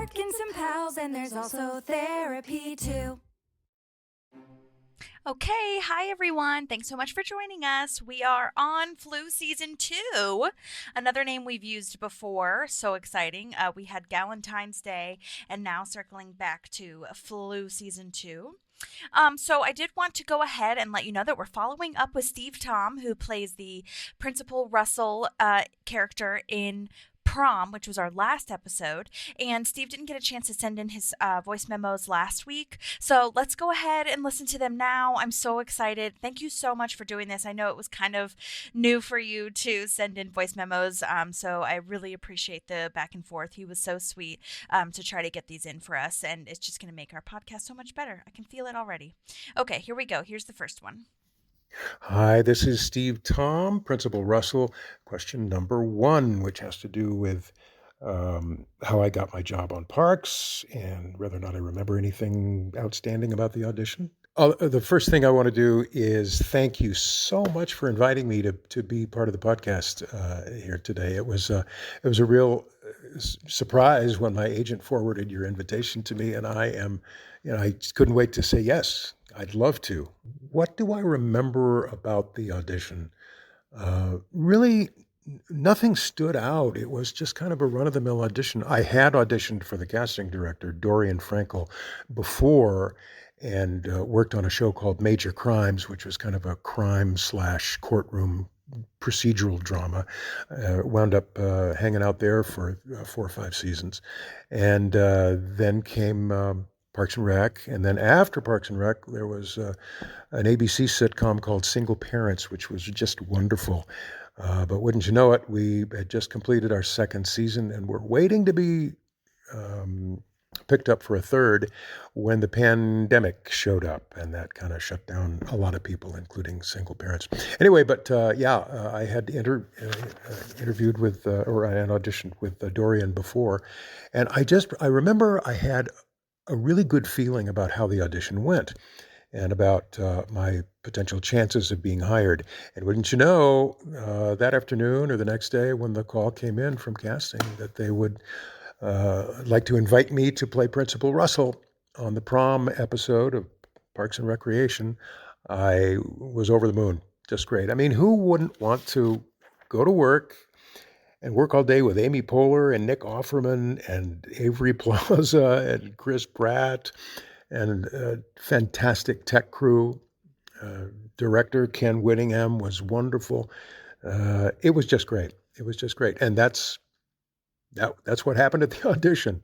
napkins and pals, and there's also therapy too. Okay, hi everyone. Thanks so much for joining us. We are on Flu Season 2, another name we've used before. So exciting. We had Galentine's Day, and now circling back to Flu Season 2. So I did want to go ahead and let you know that we're following up with Steve Tom, who plays the Principal Russell character in Prom, which was our last episode, and Steve didn't get a chance to send in his voice memos last week, so let's go ahead and listen to them now. I'm so excited. Thank you so much for doing this. I know it was kind of new for you to send in voice memos, so I really appreciate the back and forth. He was so sweet to try to get these in for us, and it's just going to make our podcast so much better. I can feel it already. Okay, here we go. Here's the first one. Hi, this is Steve Tom, Principal Russell. Question number 1, which has to do with how I got my job on Parks and whether or not I remember anything outstanding about the audition. The first thing I want to do is thank you so much for inviting me to be part of the podcast here today. It was a real surprise when my agent forwarded your invitation to me, and I just couldn't wait to say yes. I'd love to. What do I remember about the audition? Really, nothing stood out. It was just kind of a run-of-the-mill audition. I had auditioned for the casting director, Dorian Frankel, before, and worked on a show called Major Crimes, which was kind of a crime/courtroom procedural drama. Wound up hanging out there for 4 or 5 seasons. And then came Parks and Rec, and then after Parks and Rec, there was an ABC sitcom called Single Parents, which was just wonderful. But wouldn't you know it, we had just completed our 2nd season, and we're waiting to be picked up for a 3rd when the pandemic showed up, and that kind of shut down a lot of people, including single parents. Anyway, but I had interviewed with, or I had auditioned with Dorian before, and I remember I had a really good feeling about how the audition went and about my potential chances of being hired. And wouldn't you know, that afternoon or the next day when the call came in from casting that they would like to invite me to play Principal Russell on the Prom episode of Parks and Recreation, I was over the moon. Just great. I mean, who wouldn't want to go to work and work all day with Amy Poehler and Nick Offerman and Avery Plaza and Chris Pratt and a fantastic tech crew. Director Ken Whittingham was wonderful. It was just great. It was just great. And that's what happened at the audition.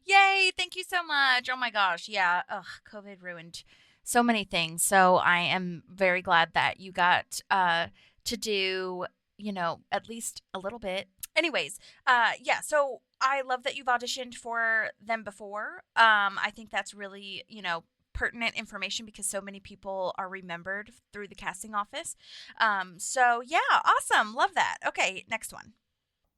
Yay, thank you so much. Oh my gosh, yeah. Ugh, COVID ruined so many things. So I am very glad that you got to do, at least a little bit. Anyways, yeah, so I love that you've auditioned for them before. I think that's really, pertinent information because so many people are remembered through the casting office. So yeah, awesome. Love that. Okay, next one.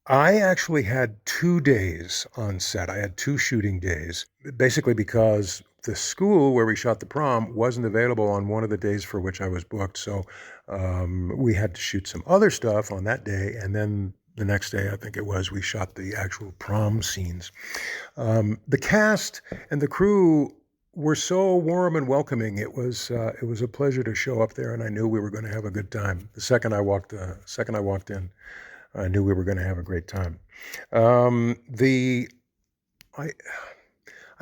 I actually had 2 days on set. I had 2 shooting days, basically because the school where we shot the Prom wasn't available on one of the days for which I was booked. So we had to shoot some other stuff on that day. And then the next day, I think it was, we shot the actual prom scenes. The cast and the crew were so warm and welcoming. It was a pleasure to show up there, and I knew we were going to have a good time. The second I walked in, I knew we were going to have a great time.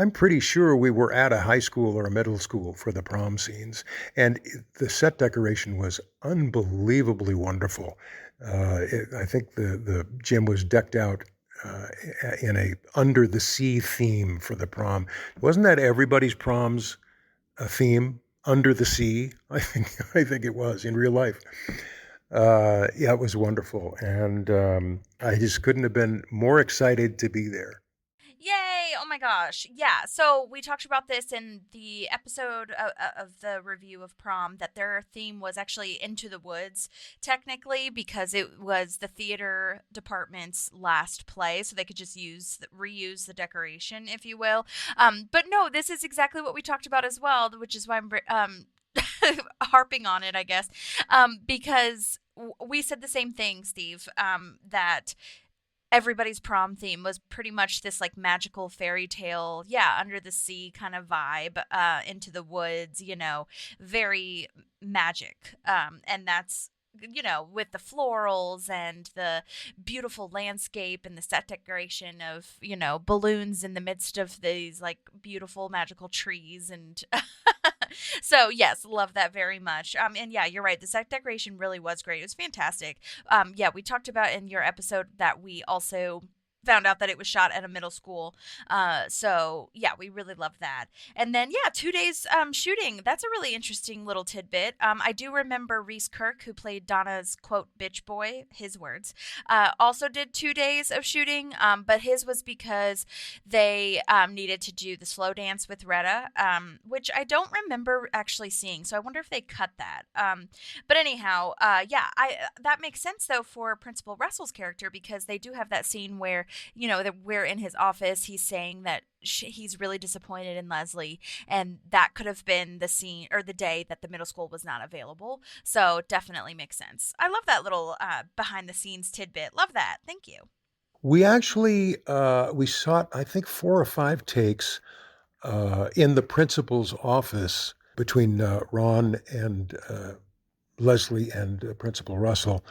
I'm pretty sure we were at a high school or a middle school for the prom scenes, and the set decoration was unbelievably wonderful. I think the gym was decked out in a under the sea theme for the prom. Wasn't that everybody's prom's theme? Under the sea, I think it was in real life. Yeah, it was wonderful, and I just couldn't have been more excited to be there. Yay! Oh my gosh. Yeah. So we talked about this in the episode of the review of Prom, that their theme was actually Into the Woods, technically, because it was the theater department's last play. So they could just reuse the decoration, if you will. But no, this is exactly what we talked about as well, which is why I'm harping on it, I guess, because we said the same thing, Steve, that everybody's prom theme was pretty much this like magical fairy tale, under the sea kind of vibe, into the woods, very magic. And that's, with the florals and the beautiful landscape and the set decoration of, balloons in the midst of these like beautiful magical trees. And so, yes, love that very much. And yeah, you're right. The set decoration really was great. It was fantastic. Yeah, we talked about in your episode that we also found out that it was shot at a middle school. So yeah, we really love that. And then 2 days shooting. That's a really interesting little tidbit. I do remember Reese Kirk, who played Donna's quote bitch boy, his words, also did 2 days of shooting. But his was because they needed to do the slow dance with Retta, which I don't remember actually seeing. So I wonder if they cut that. But anyhow, that makes sense though for Principal Russell's character, because they do have that scene where that we're in his office. He's saying that he's really disappointed in Leslie, and that could have been the scene or the day that the middle school was not available. So definitely makes sense. I love that little behind the scenes tidbit. Love that. Thank you. We actually we shot, I think, 4 or 5 takes in the principal's office between Ron and Leslie and Principal Russell,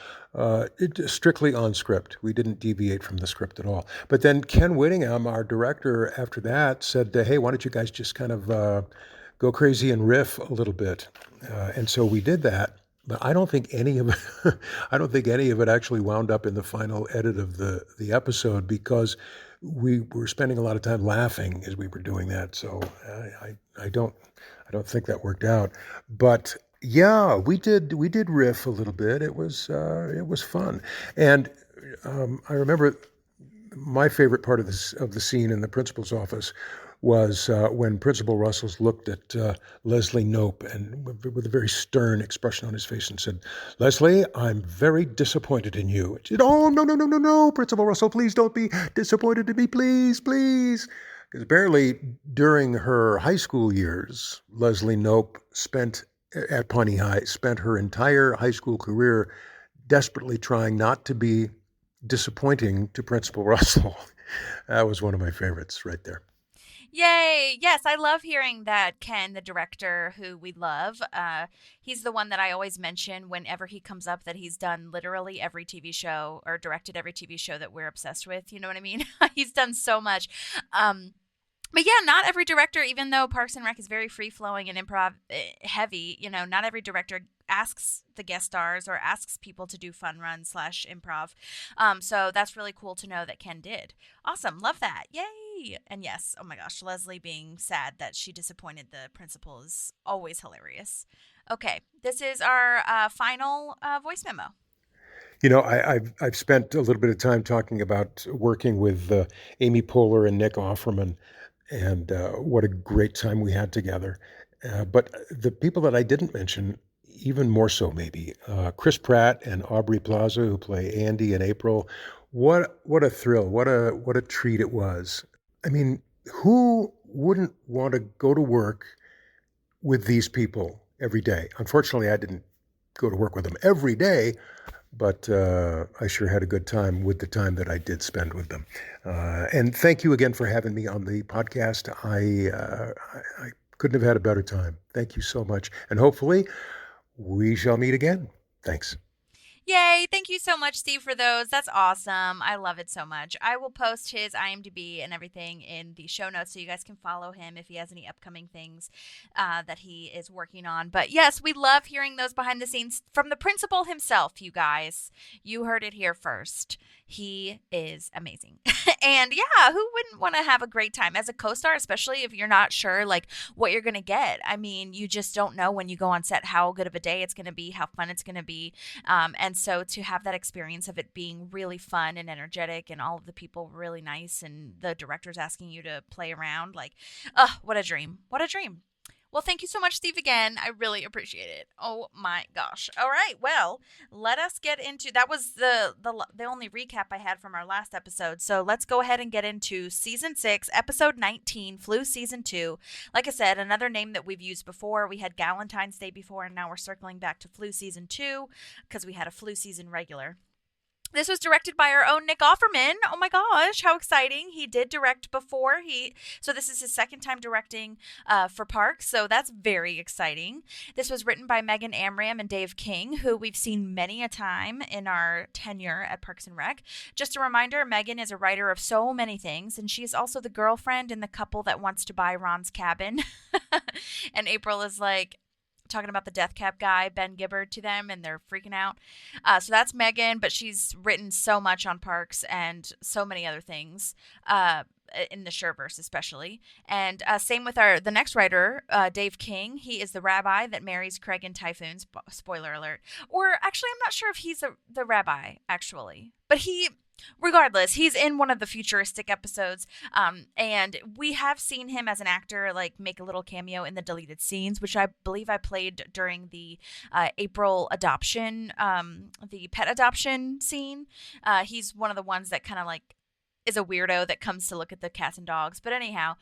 strictly on script. We didn't deviate from the script at all. But then Ken Whittingham, our director, after that said, hey, why don't you guys just kind of go crazy and riff a little bit? And so we did that. But I don't think any of it actually wound up in the final edit of the episode, because we were spending a lot of time laughing as we were doing that. So I don't think that worked out. But yeah, we did riff a little bit. It was fun. And I remember my favorite part of the scene in the principal's office was when Principal Russell's looked at Leslie Knope and with a very stern expression on his face and said, "Leslie, I'm very disappointed in you." And she said, "Oh, no, Principal Russell, please don't be disappointed in me, please." Because apparently during her high school years, Leslie Knope at Pawnee High spent her entire high school career desperately trying not to be disappointing to Principal Russell. That was one of my favorites right there. Yay! Yes, I love hearing that Ken, the director who we love, he's the one that I always mention whenever he comes up, that he's done literally every TV show or directed every TV show that we're obsessed with. You know what I mean? He's done so much. But yeah, not every director, even though Parks and Rec is very free-flowing and improv heavy, not every director asks the guest stars or asks people to do fun runs / improv. So that's really cool to know that Ken did. Awesome. Love that. Yay. And yes, oh my gosh, Leslie being sad that she disappointed the principal is always hilarious. Okay, this is our final voice memo. I've spent a little bit of time talking about working with Amy Poehler and Nick Offerman, and what a great time we had together. But the people that I didn't mention, even more so maybe, Chris Pratt and Aubrey Plaza, who play Andy and April. What a thrill! What a treat it was. I mean, who wouldn't want to go to work with these people every day? Unfortunately, I didn't go to work with them every day, but I sure had a good time with the time that I did spend with them. And thank you again for having me on the podcast. I couldn't have had a better time. Thank you so much. And hopefully we shall meet again. Thanks. Yay. Thank you so much, Steve, for those. That's awesome. I love it so much. I will post his IMDb and everything in the show notes so you guys can follow him if he has any upcoming things that he is working on. But yes, we love hearing those behind the scenes from the principal himself, you guys. You heard it here first. He is amazing. And yeah, who wouldn't want to have a great time as a co-star, especially if you're not sure like what you're going to get? I mean, you just don't know when you go on set how good of a day it's going to be, how fun it's going to be. And so to have that experience of it being really fun and energetic and all of the people really nice and the directors asking you to play around, like, what a dream. What a dream. Well, thank you so much, Steve, again. I really appreciate it. Oh, my gosh. All right. Well, let us get into – that was the only recap I had from our last episode. So let's go ahead and get into Season 6, Episode 19, Flu Season 2. Like I said, another name that we've used before. We had Galentine's Day before, and now we're circling back to Flu Season 2 because we had a Flu Season regular. This was directed by our own Nick Offerman. Oh my gosh, how exciting. He did direct before. So this is his second time directing for Parks, so that's very exciting. This was written by Megan Amram and Dave King, who we've seen many a time in our tenure at Parks and Rec. Just a reminder, Megan is a writer of so many things, and she's also the girlfriend in the couple that wants to buy Ron's cabin. And April is like, talking about the death cap guy, Ben Gibbard, to them, and they're freaking out. So that's Megan, but she's written so much on Parks and so many other things, in the Sherverse especially. And same with the next writer, Dave King. He is the rabbi that marries Craig and Typhoon. Spoiler alert. Or actually, I'm not sure if he's the rabbi, actually. But regardless, he's in one of the futuristic episodes, and we have seen him as an actor like make a little cameo in the deleted scenes, which I believe I played during the April adoption, the pet adoption scene. He's one of the ones that kind of like is a weirdo that comes to look at the cats and dogs. But anyhow,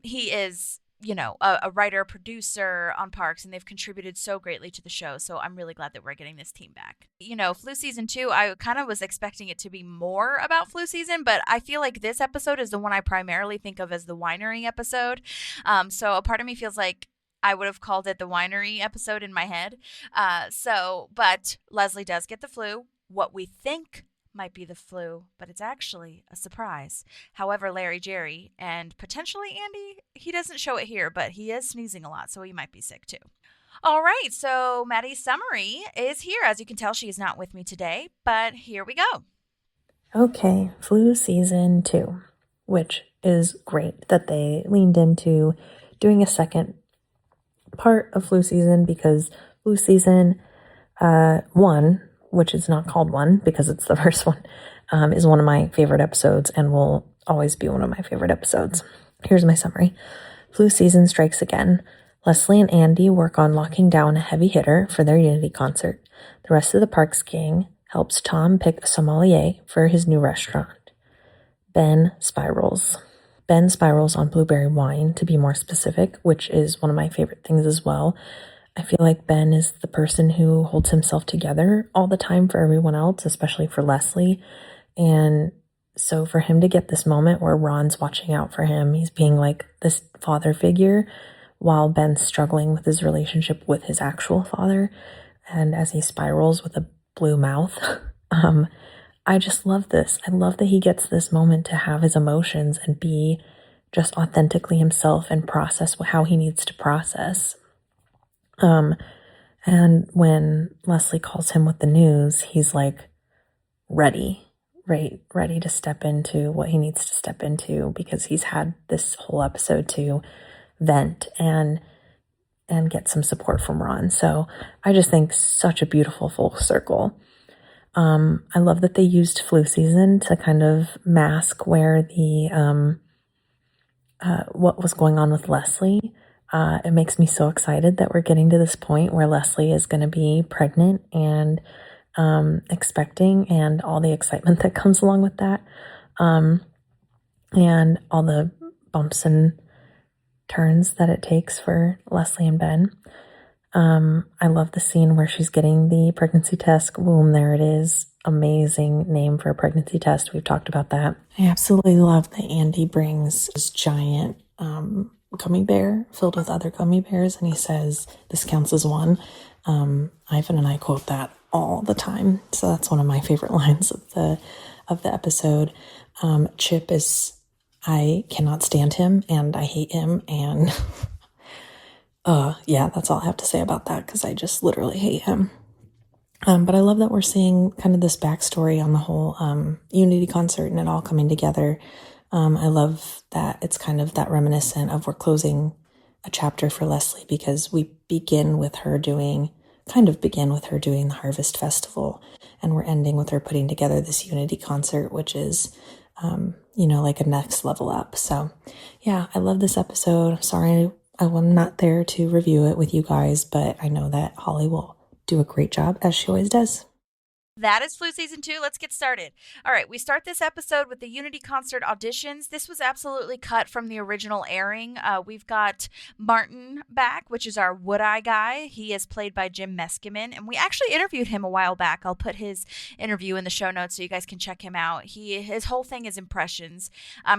he is, a writer, producer on Parks, and they've contributed so greatly to the show. So I'm really glad that we're getting this team back. Flu season 2, I kind of was expecting it to be more about flu season, but I feel like this episode is the one I primarily think of as the winery episode. So a part of me feels like I would have called it the winery episode in my head. But Leslie does get the flu. What we think might be the flu, but it's actually a surprise. However, Larry, Jerry, and potentially Andy, he doesn't show it here, but he is sneezing a lot, so he might be sick too. All right, so Maddie's summary is here. As you can tell, she is not with me today, but here we go. Okay, flu season 2, which is great that they leaned into doing a second part of flu season, because flu season 1, which is not called 1 because it's the first one, is one of my favorite episodes and will always be one of my favorite episodes. Here's my summary. Flu season strikes again. Leslie and Andy work on locking down a heavy hitter for their Unity concert. The rest of the Parks gang helps Tom pick a sommelier for his new restaurant. Ben spirals. Ben spirals on blueberry wine, to be more specific, which is one of my favorite things as well. I feel like Ben is the person who holds himself together all the time for everyone else, especially for Leslie. And so for him to get this moment where Ron's watching out for him, he's being like this father figure while Ben's struggling with his relationship with his actual father. And as he spirals with a blue mouth, I just love this. I love that he gets this moment to have his emotions and be just authentically himself and process how he needs to process. And when Leslie calls him with the news, he's like ready to step into what he needs to step into, because he's had this whole episode to vent and get some support from Ron. So I just think such a beautiful full circle. I love that they used flu season to kind of mask where the, what was going on with Leslie. It makes me so excited that we're getting to this point where Leslie is going to be pregnant and expecting, and all the excitement that comes along with that, and all the bumps and turns that it takes for Leslie and Ben. I love the scene where she's getting the pregnancy test. Boom, there it is. Amazing name for a pregnancy test. We've talked about that. I absolutely love that Andy brings this giant gummy bear filled with other gummy bears, and he says, "This counts as one." Ivan and I quote that all the time, so that's one of my favorite lines of the episode. Chip is, I cannot stand him and I hate him, and yeah, that's all I have to say about that, because I just literally hate him. But I love that we're seeing kind of this backstory on the whole Unity concert and it all coming together. I love that it's kind of that reminiscent of we're closing a chapter for Leslie, because we begin with her doing the Harvest Festival, and we're ending with her putting together this Unity concert, which is, like a next level up. So yeah, I love this episode. I'm sorry I'm not there to review it with you guys, but I know that Holly will do a great job, as she always does. That is Flu Season 2. Let's get started. All right, we start this episode with the Unity Concert auditions. This was absolutely cut from the original airing. We've got Martin back, which is our Wood-Eye guy. He is played by Jim Meskimen, and we actually interviewed him a while back. I'll put his interview in the show notes so you guys can check him out. His whole thing is impressions.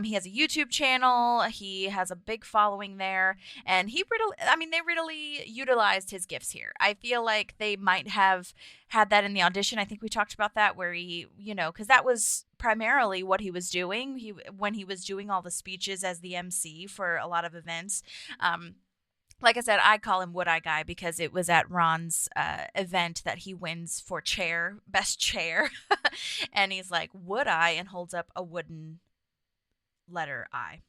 He has a YouTube channel. He has a big following there, and they really utilized his gifts here. I feel like they might have had that in the audition. I think we talked about that where he, because that was primarily what he was doing. When he was doing all the speeches as the MC for a lot of events. Like I said, I call him Wood-Eye Guy because it was at Ron's event that he wins for best chair. And he's like, Wood-Eye, and holds up a wooden letter I.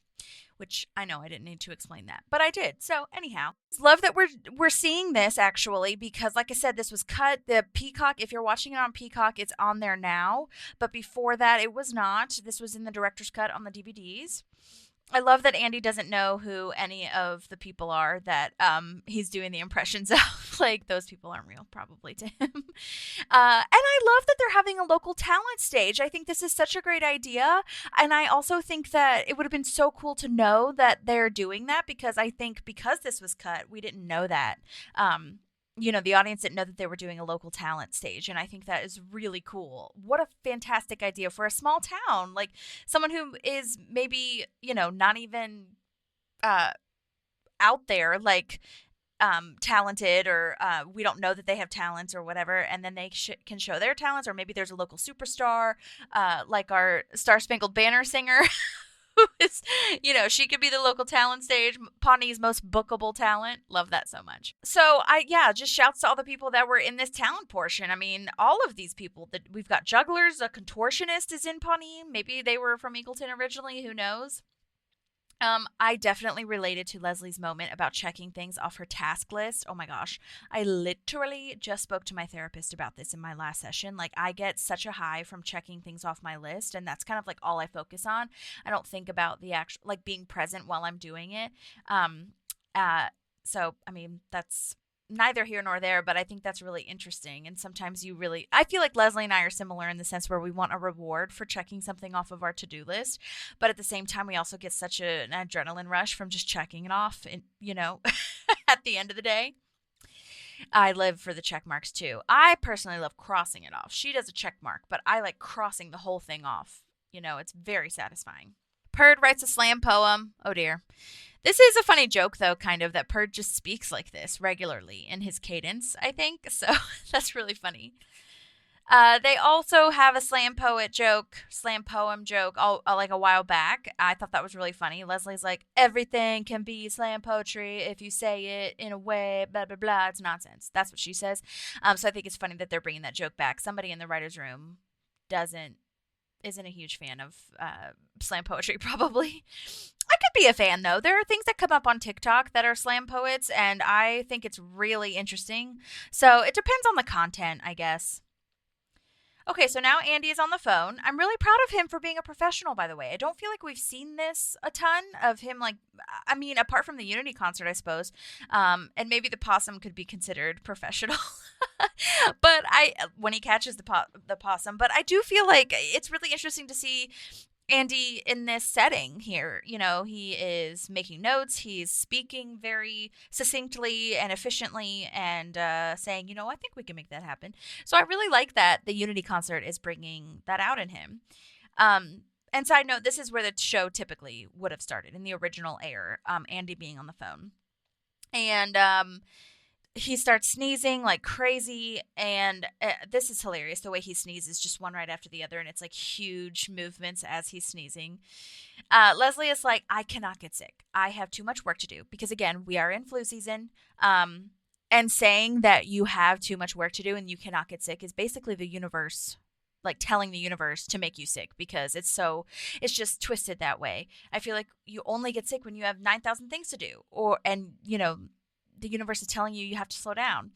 Which I know I didn't need to explain that, but I did. So anyhow, love that we're seeing this actually, because like I said, this was cut. The Peacock, if you're watching it on Peacock, it's on there now. But before that, it was not. This was in the director's cut on the DVDs. I love that Andy doesn't know who any of the people are that he's doing the impressions of. Like, those people aren't real, probably, to him. And I love that they're having a local talent stage. I think this is such a great idea. And I also think that it would have been so cool to know that they're doing that, because I think because this was cut, we didn't know that. The audience didn't know that they were doing a local talent stage. And I think that is really cool. What a fantastic idea for a small town. Like, someone who is maybe, not even out there, like, talented, or we don't know that they have talents or whatever. And then they can show their talents. Or maybe there's a local superstar, like our Star Spangled Banner singer. Is, she could be the local talent stage, Pawnee's most bookable talent. Love that so much. So just shouts to all the people that were in this talent portion. I mean, all of these people that we've got jugglers, a contortionist is in Pawnee. Maybe they were from Eagleton originally. Who knows? I definitely related to Leslie's moment about checking things off her task list. Oh my gosh. I literally just spoke to my therapist about this in my last session. Like, I get such a high from checking things off my list, and that's kind of like all I focus on. I don't think about the actual, like, being present while I'm doing it. So, I mean, that's neither here nor there, but I think that's really interesting. And sometimes I feel like Leslie and I are similar in the sense where we want a reward for checking something off of our to-do list. But at the same time, we also get such an adrenaline rush from just checking it off, and, at the end of the day. I live for the check marks too. I personally love crossing it off. She does a check mark, but I like crossing the whole thing off. It's very satisfying. Perd writes a slam poem. Oh dear. This is a funny joke, though, kind of, that Perd just speaks like this regularly in his cadence, I think. So that's really funny. They also have a slam poem joke, like a while back. I thought that was really funny. Leslie's like, everything can be slam poetry if you say it in a way, blah, blah, blah. It's nonsense. That's what she says. So I think it's funny that they're bringing that joke back. Somebody in the writer's room isn't a huge fan of slam poetry, probably. I could be a fan, though. There are things that come up on TikTok that are slam poets, and I think it's really interesting. So it depends on the content, I guess. Okay, so now Andy is on the phone. I'm really proud of him for being a professional, by the way. I don't feel like we've seen this a ton of him, apart from the Unity concert, I suppose. And maybe the possum could be considered professional. But when he catches the possum. But I do feel like it's really interesting to see Andy in this setting here. He is making notes. He's speaking very succinctly and efficiently, and saying, I think we can make that happen. So I really like that the Unity concert is bringing that out in him. And side note, this is where the show typically would have started in the original air, Andy being on the phone. And he starts sneezing like crazy, and this is hilarious. The way he sneezes, just one right after the other, and it's like huge movements as he's sneezing. Leslie is like, I cannot get sick. I have too much work to do, because again, we are in flu season. And saying that you have too much work to do and you cannot get sick is basically the universe, like telling the universe to make you sick, because it's just twisted that way. I feel like you only get sick when you have 9,000 things to do, the universe is telling you have to slow down.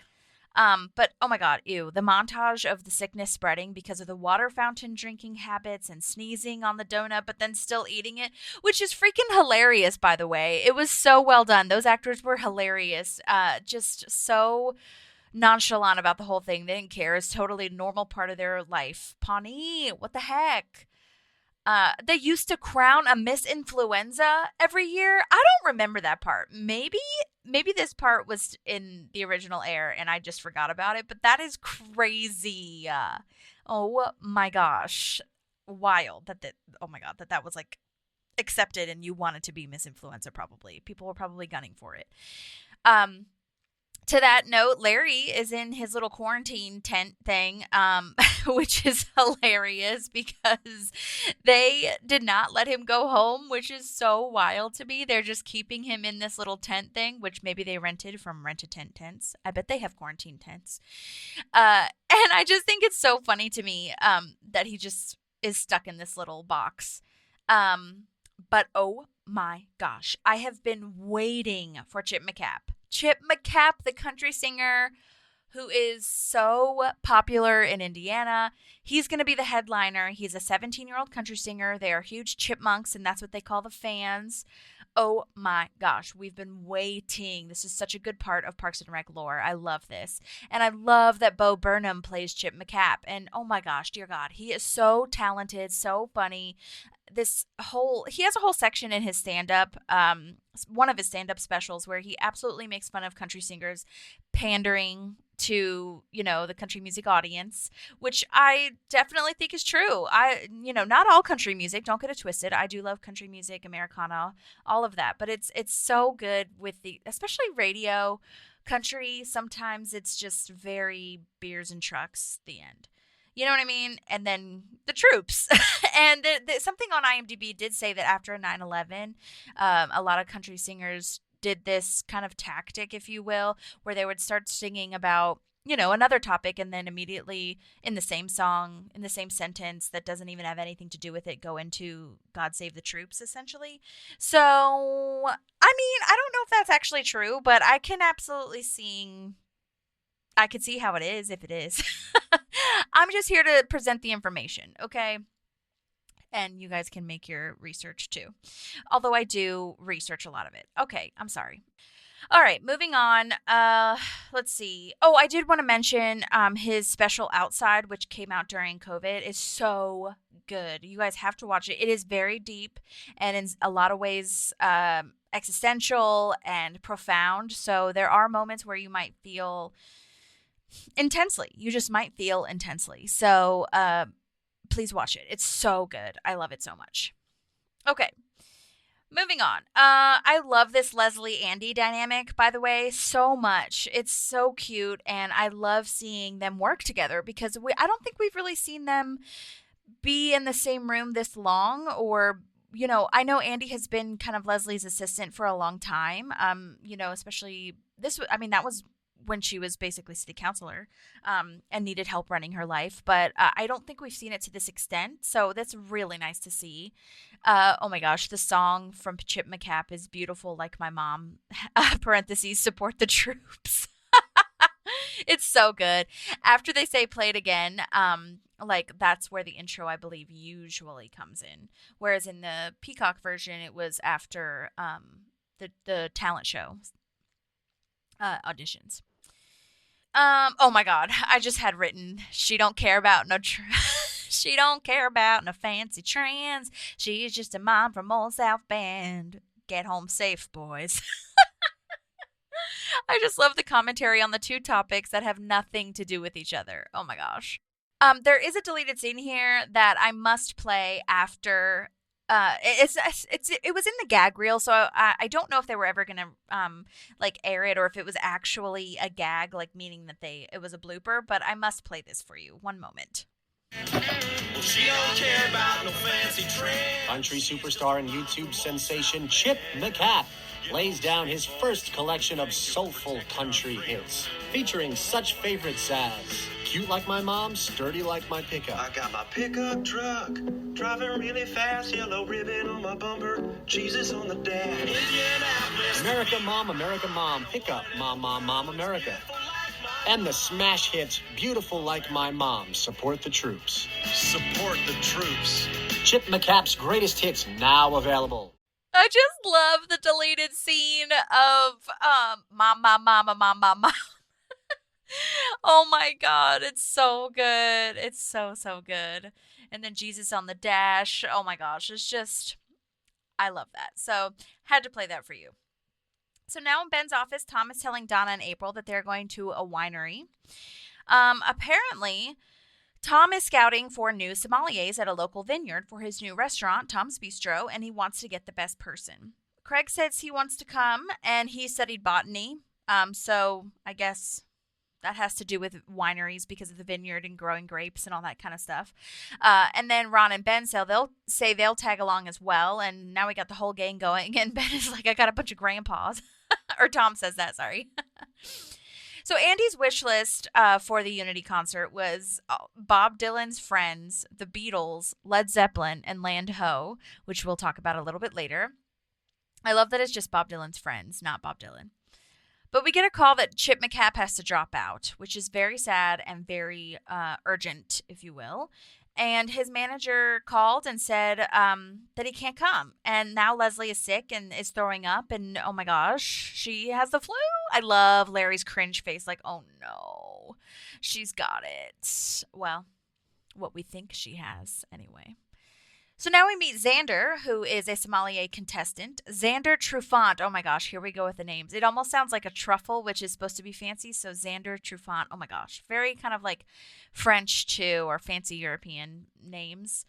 But oh my God, ew, the montage of the sickness spreading because of the water fountain drinking habits and sneezing on the donut, but then still eating it, which is freaking hilarious, by the way. It was so well done. Those actors were hilarious. Just so nonchalant about the whole thing. They didn't care. It's totally normal part of their life. Pawnee, what the heck? They used to crown a Miss Influenza every year. I don't remember that part. Maybe this part was in the original air and I just forgot about it, but that is crazy. Oh my gosh. Wild that was like accepted and you wanted to be Miss Influenza probably. People were probably gunning for it. To that note, Larry is in his little quarantine tent thing, which is hilarious because they did not let him go home, which is so wild to me. They're just keeping him in this little tent thing, which maybe they rented from Rent-A-Tent tents. I bet they have quarantine tents. And I just think it's so funny to me that he just is stuck in this little box. But oh my gosh, I have been waiting for Chip McCapp. Chip McCapp, the country singer who is so popular in Indiana. He's going to be the headliner. He's a 17-year-old country singer. They are huge chipmunks, and that's what they call the fans. Oh my gosh, we've been waiting. This is such a good part of Parks and Rec lore. I love this. And I love that Burnham plays Chip McCapp. And oh my gosh, dear God, he is so talented, so funny. He has a whole section in his stand-up, one of his stand-up specials where he absolutely makes fun of country singers pandering to, the country music audience, which I definitely think is true. Not all country music, don't get it twisted. I do love country music, Americana, all of that, but it's so good with especially radio country. Sometimes it's just very beers and trucks, the end. You know what I mean? And then the troops. And something on IMDb did say that after 9/11, a lot of country singers did this kind of tactic, if you will, where they would start singing about, another topic and then immediately in the same song, in the same sentence that doesn't even have anything to do with it, go into God Save the Troops, essentially. So, I mean, I don't know if that's actually true, but I can absolutely I could see how it is if it is. I'm just here to present the information, okay? And you guys can make your research too. Although I do research a lot of it. Okay, I'm sorry. All right, moving on. Let's see. Oh, I did want to mention his special Outside, which came out during COVID, is so good. You guys have to watch it. It is very deep and in a lot of ways existential and profound. So there are moments where you might feel intensely. You just might feel intensely. So please watch it. It's so good. I love it so much. Okay. Moving on. I love this Leslie-Andy dynamic, by the way, so much. It's so cute, and I love seeing them work together because I don't think we've really seen them be in the same room this long, or, I know Andy has been kind of Leslie's assistant for a long time, especially that was when she was basically city councilor and needed help running her life. But I don't think we've seen it to this extent. So that's really nice to see. Oh my gosh, the song from Chip McCapp is beautiful, like my mom, parentheses, support the troops. It's so good. After they say play it again, that's where the intro, I believe, usually comes in. Whereas in the Peacock version, it was after the talent show auditions. Oh my God, I just had written, she don't care about no she don't care about no fancy trends. She's just a mom from old South Bend. Get home safe, boys. I just love the commentary on the two topics that have nothing to do with each other. Oh my gosh. There is a deleted scene here that I must play after. It was in the gag reel, so I don't know if they were ever gonna air it or if it was actually a gag, meaning that it was a blooper. But I must play this for you. One moment. Well, she don't care about no fancy trend. Country superstar and YouTube sensation Chip McCapp lays down his first collection of soulful country hits, featuring such favorites as Cute Like My Mom, Sturdy Like My Pickup. I got my pickup truck, driving really fast, yellow ribbon on my bumper, Jesus on the dash. America Mom, Pickup, Mom, America. And the smash hits, Beautiful Like My Mom, Support the Troops. Support the troops. Chip McCapp's greatest hits now available. I just love the deleted scene of Mom. Oh my God, it's so good. It's so, so good. And then Jesus on the dash. Oh my gosh, it's just, I love that. So, had to play that for you. So now in Ben's office, Tom is telling Donna and April that they're going to a winery. Apparently, Tom is scouting for new sommeliers at a local vineyard for his new restaurant, Tom's Bistro, and he wants to get the best person. Craig says he wants to come, and he studied botany. So I guess that has to do with wineries because of the vineyard and growing grapes and all that kind of stuff. And then Ron and Ben say they'll tag along as well. And now we got the whole gang going. And Ben is like, I got a bunch of grandpas. Or Tom says that, sorry. So Andy's wish list for the Unity concert was Bob Dylan's Friends, the Beatles, Led Zeppelin, and Land Ho, which we'll talk about a little bit later. I love that it's just Bob Dylan's Friends, not Bob Dylan. But we get a call that Chip McCapp has to drop out, which is very sad and very urgent, if you will. And his manager called and said that he can't come. And now Leslie is sick and is throwing up. And oh my gosh, she has the flu. I love Larry's cringe face. Like, oh no, she's got it. Well, what we think she has anyway. So now we meet Xander, who is a sommelier contestant. Xander Trufant. Oh my gosh, here we go with the names. It almost sounds like a truffle, which is supposed to be fancy. So Xander Trufant. Oh my gosh, very kind of like French too, or fancy European names.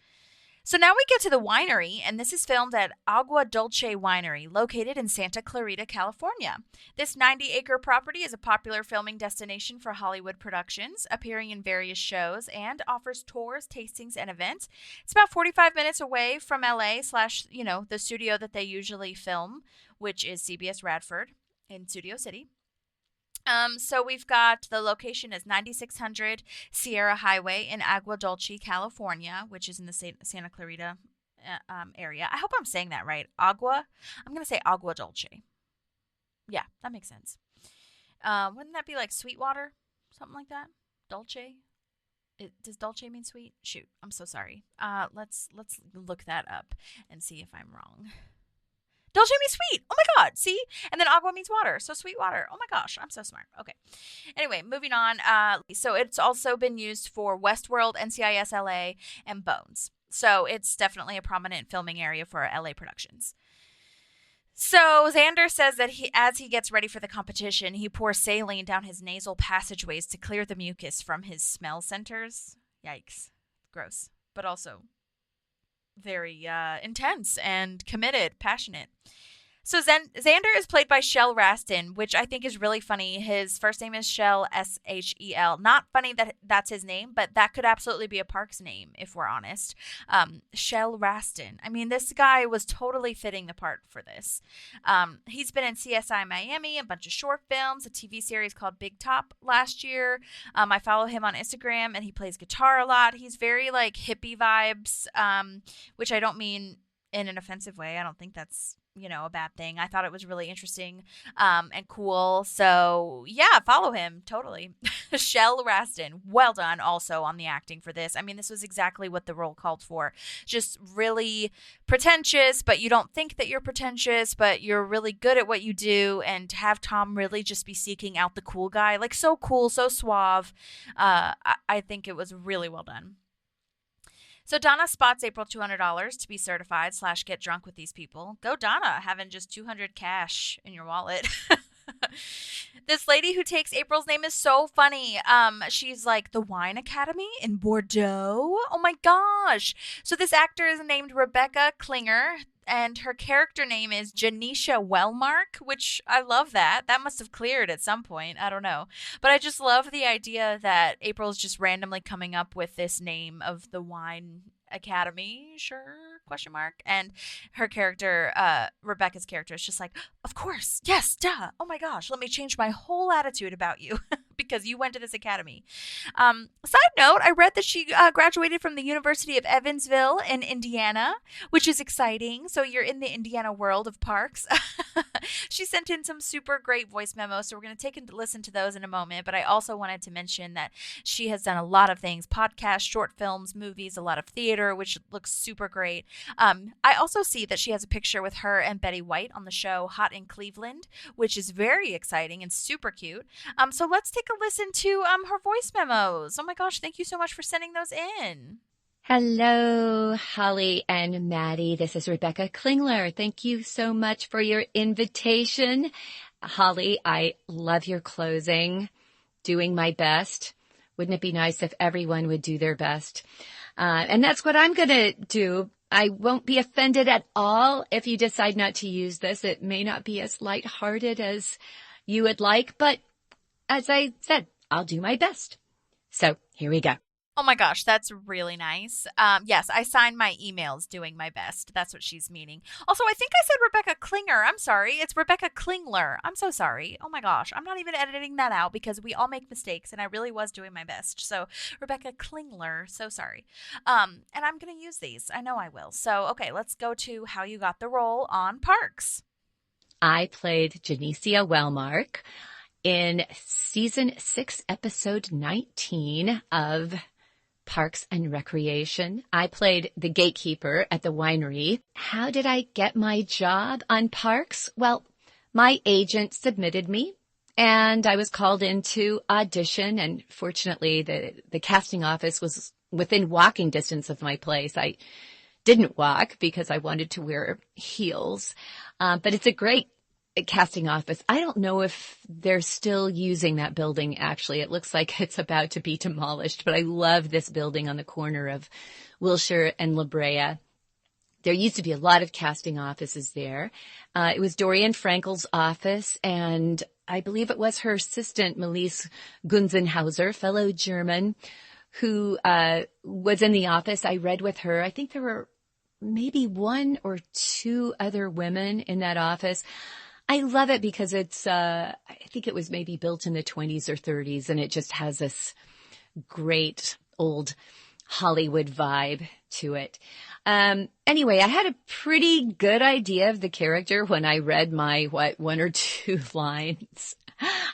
So now we get to the winery, and this is filmed at Agua Dulce Winery, located in Santa Clarita, California. This 90-acre property is a popular filming destination for Hollywood productions, appearing in various shows, and offers tours, tastings, and events. It's about 45 minutes away from LA / the studio that they usually film, which is CBS Radford in Studio City. So we've got the location is 9600 Sierra Highway in Agua Dulce, California, which is in the Santa Clarita area. I hope I'm saying that right. I'm going to say Agua Dulce. Yeah, that makes sense. Wouldn't that be like Sweetwater? Something like that? Dulce? Does Dulce mean sweet? Shoot, I'm so sorry. Let's look that up and see if I'm wrong. Dulce means sweet. Oh my God. See? And then agua means water. So sweet water. Oh my gosh. I'm so smart. Okay. Anyway, moving on. So it's also been used for Westworld, NCIS LA, and Bones. So it's definitely a prominent filming area for LA productions. So Xander says that as he gets ready for the competition, he pours saline down his nasal passageways to clear the mucus from his smell centers. Yikes. Gross. But also very intense and committed, passionate. So Xander is played by Shel Rastin, which I think is really funny. His first name is Shel, S-H-E-L. Not funny that that's his name, but that could absolutely be a park's name, if we're honest. Shel Rastin. I mean, this guy was totally fitting the part for this. He's been in CSI Miami, a bunch of short films, a TV series called Big Top last year. I follow him on Instagram, and he plays guitar a lot. He's very, like, hippie vibes, which I don't mean in an offensive way. I don't think that's a bad thing. I thought it was really interesting and cool. So yeah, follow him. Totally. Shel Rastin. Well done also on the acting for this. I mean, this was exactly what the role called for. Just really pretentious, but you don't think that you're pretentious, but you're really good at what you do, and to have Tom really just be seeking out the cool guy. Like, so cool, so suave. I think it was really well done. So Donna spots April $200 to be certified / get drunk with these people. Go Donna, having just $200 cash in your wallet. This lady who takes April's name is so funny. She's like the Wine Academy in Bordeaux. Oh my gosh. So this actor is named Rebecca Klingler, and her character name is Janisha Wellmark, which I love that. That must have cleared at some point. I don't know. But I just love the idea that April's just randomly coming up with this name of the Wine Academy, sure, ? And her character, Rebecca's character, is just like, of course, yes, duh. Oh my gosh, let me change my whole attitude about you because you went to this academy. Side note, I read that she graduated from the University of Evansville in Indiana, which is exciting. So you're in the Indiana world of parks. She sent in some super great voice memos, so we're going to take a listen to those in a moment. But I also wanted to mention that she has done a lot of things: podcasts, short films, movies, a lot of theater, which looks super great. I also see that she has a picture with her and Betty White on the show Hot in Cleveland, which is very exciting and super cute. So let's take take a listen to her voice memos. Oh my gosh, thank you so much for sending those in. Hello, Holly and Maddie. This is Rebecca Klingler. Thank you so much for your invitation. Holly, I love your closing. Doing my best. Wouldn't it be nice if everyone would do their best? And that's what I'm going to do. I won't be offended at all if you decide not to use this. It may not be as lighthearted as you would like, but as I said, I'll do my best. So here we go. Oh my gosh, that's really nice. Yes, I sign my emails doing my best. That's what she's meaning. Also, I think I said Rebecca Klinger. I'm sorry. It's Rebecca Klingler. I'm so sorry. Oh my gosh. I'm not even editing that out because we all make mistakes and I really was doing my best. So Rebecca Klingler, so sorry. And I'm going to use these. I know I will. So, okay, let's go to how you got the role on Parks. I played Janicia Wellmark in season 6, episode 19 of Parks and Recreation. I played the gatekeeper at the winery. How did I get my job on Parks? Well, my agent submitted me and I was called in to audition, and fortunately the casting office was within walking distance of my place. I didn't walk because I wanted to wear heels, but it's a great casting office. I don't know if they're still using that building, actually. It looks like it's about to be demolished, but I love this building on the corner of Wilshire and La Brea. There used to be a lot of casting offices there. It was Dorian Frankel's office, and I believe it was her assistant, Melise Gunzenhauser, fellow German, who was in the office. I read with her. I think there were maybe 1 or 2 other women in that office. I love it because it's, I think it was maybe built in the 20s or 30s, and it just has this great old Hollywood vibe to it. Anyway, I had a pretty good idea of the character when I read my, 1 or 2 lines.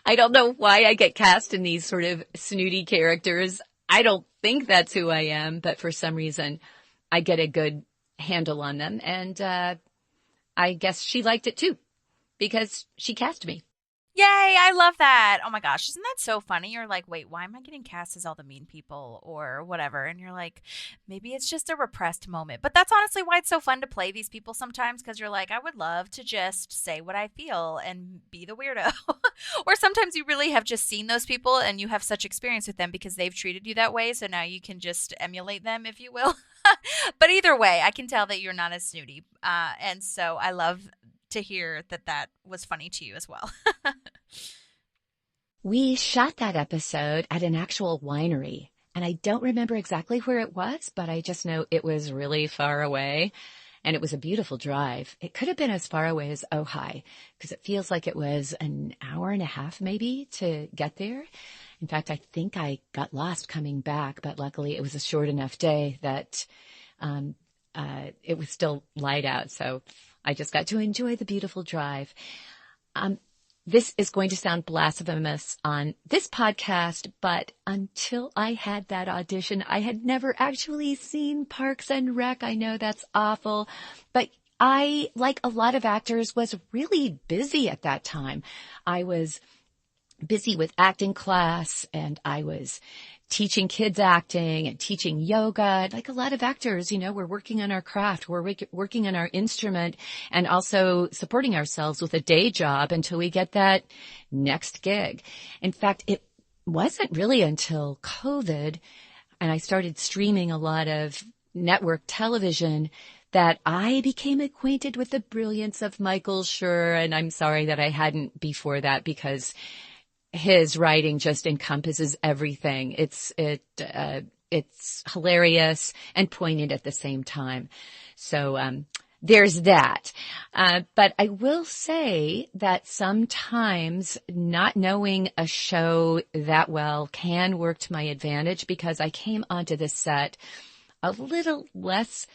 I don't know why I get cast in these sort of snooty characters. I don't think that's who I am, but for some reason I get a good handle on them, and I guess she liked it too, because she cast me. Yay, I love that. Oh my gosh, isn't that so funny? You're like, wait, why am I getting cast as all the mean people or whatever? And you're like, maybe it's just a repressed moment. But that's honestly why it's so fun to play these people sometimes, because you're like, I would love to just say what I feel and be the weirdo. Or sometimes you really have just seen those people and you have such experience with them because they've treated you that way. So now you can just emulate them, if you will. But either way, I can tell that you're not as snooty. And so I love to hear that that was funny to you as well. We shot that episode at an actual winery, and I don't remember exactly where it was, but I just know it was really far away, and it was a beautiful drive. It could have been as far away as Ojai, because it feels like it was an hour and a half maybe to get there. In fact, I think I got lost coming back, but luckily it was a short enough day that it was still light out, so I just got to enjoy the beautiful drive. This is going to sound blasphemous on this podcast, but until I had that audition, I had never actually seen Parks and Rec. I know that's awful, but I, like a lot of actors, was really busy at that time. I was busy with acting class, and I was teaching kids acting and teaching yoga. Like a lot of actors, we're working on our craft, we're working on our instrument, and also supporting ourselves with a day job until we get that next gig. In fact, it wasn't really until COVID and I started streaming a lot of network television that I became acquainted with the brilliance of Michael Schur. And I'm sorry that I hadn't before that, because his writing just encompasses everything. It's hilarious and poignant at the same time. So, there's that. But I will say that sometimes not knowing a show that well can work to my advantage, because I came onto this set a little less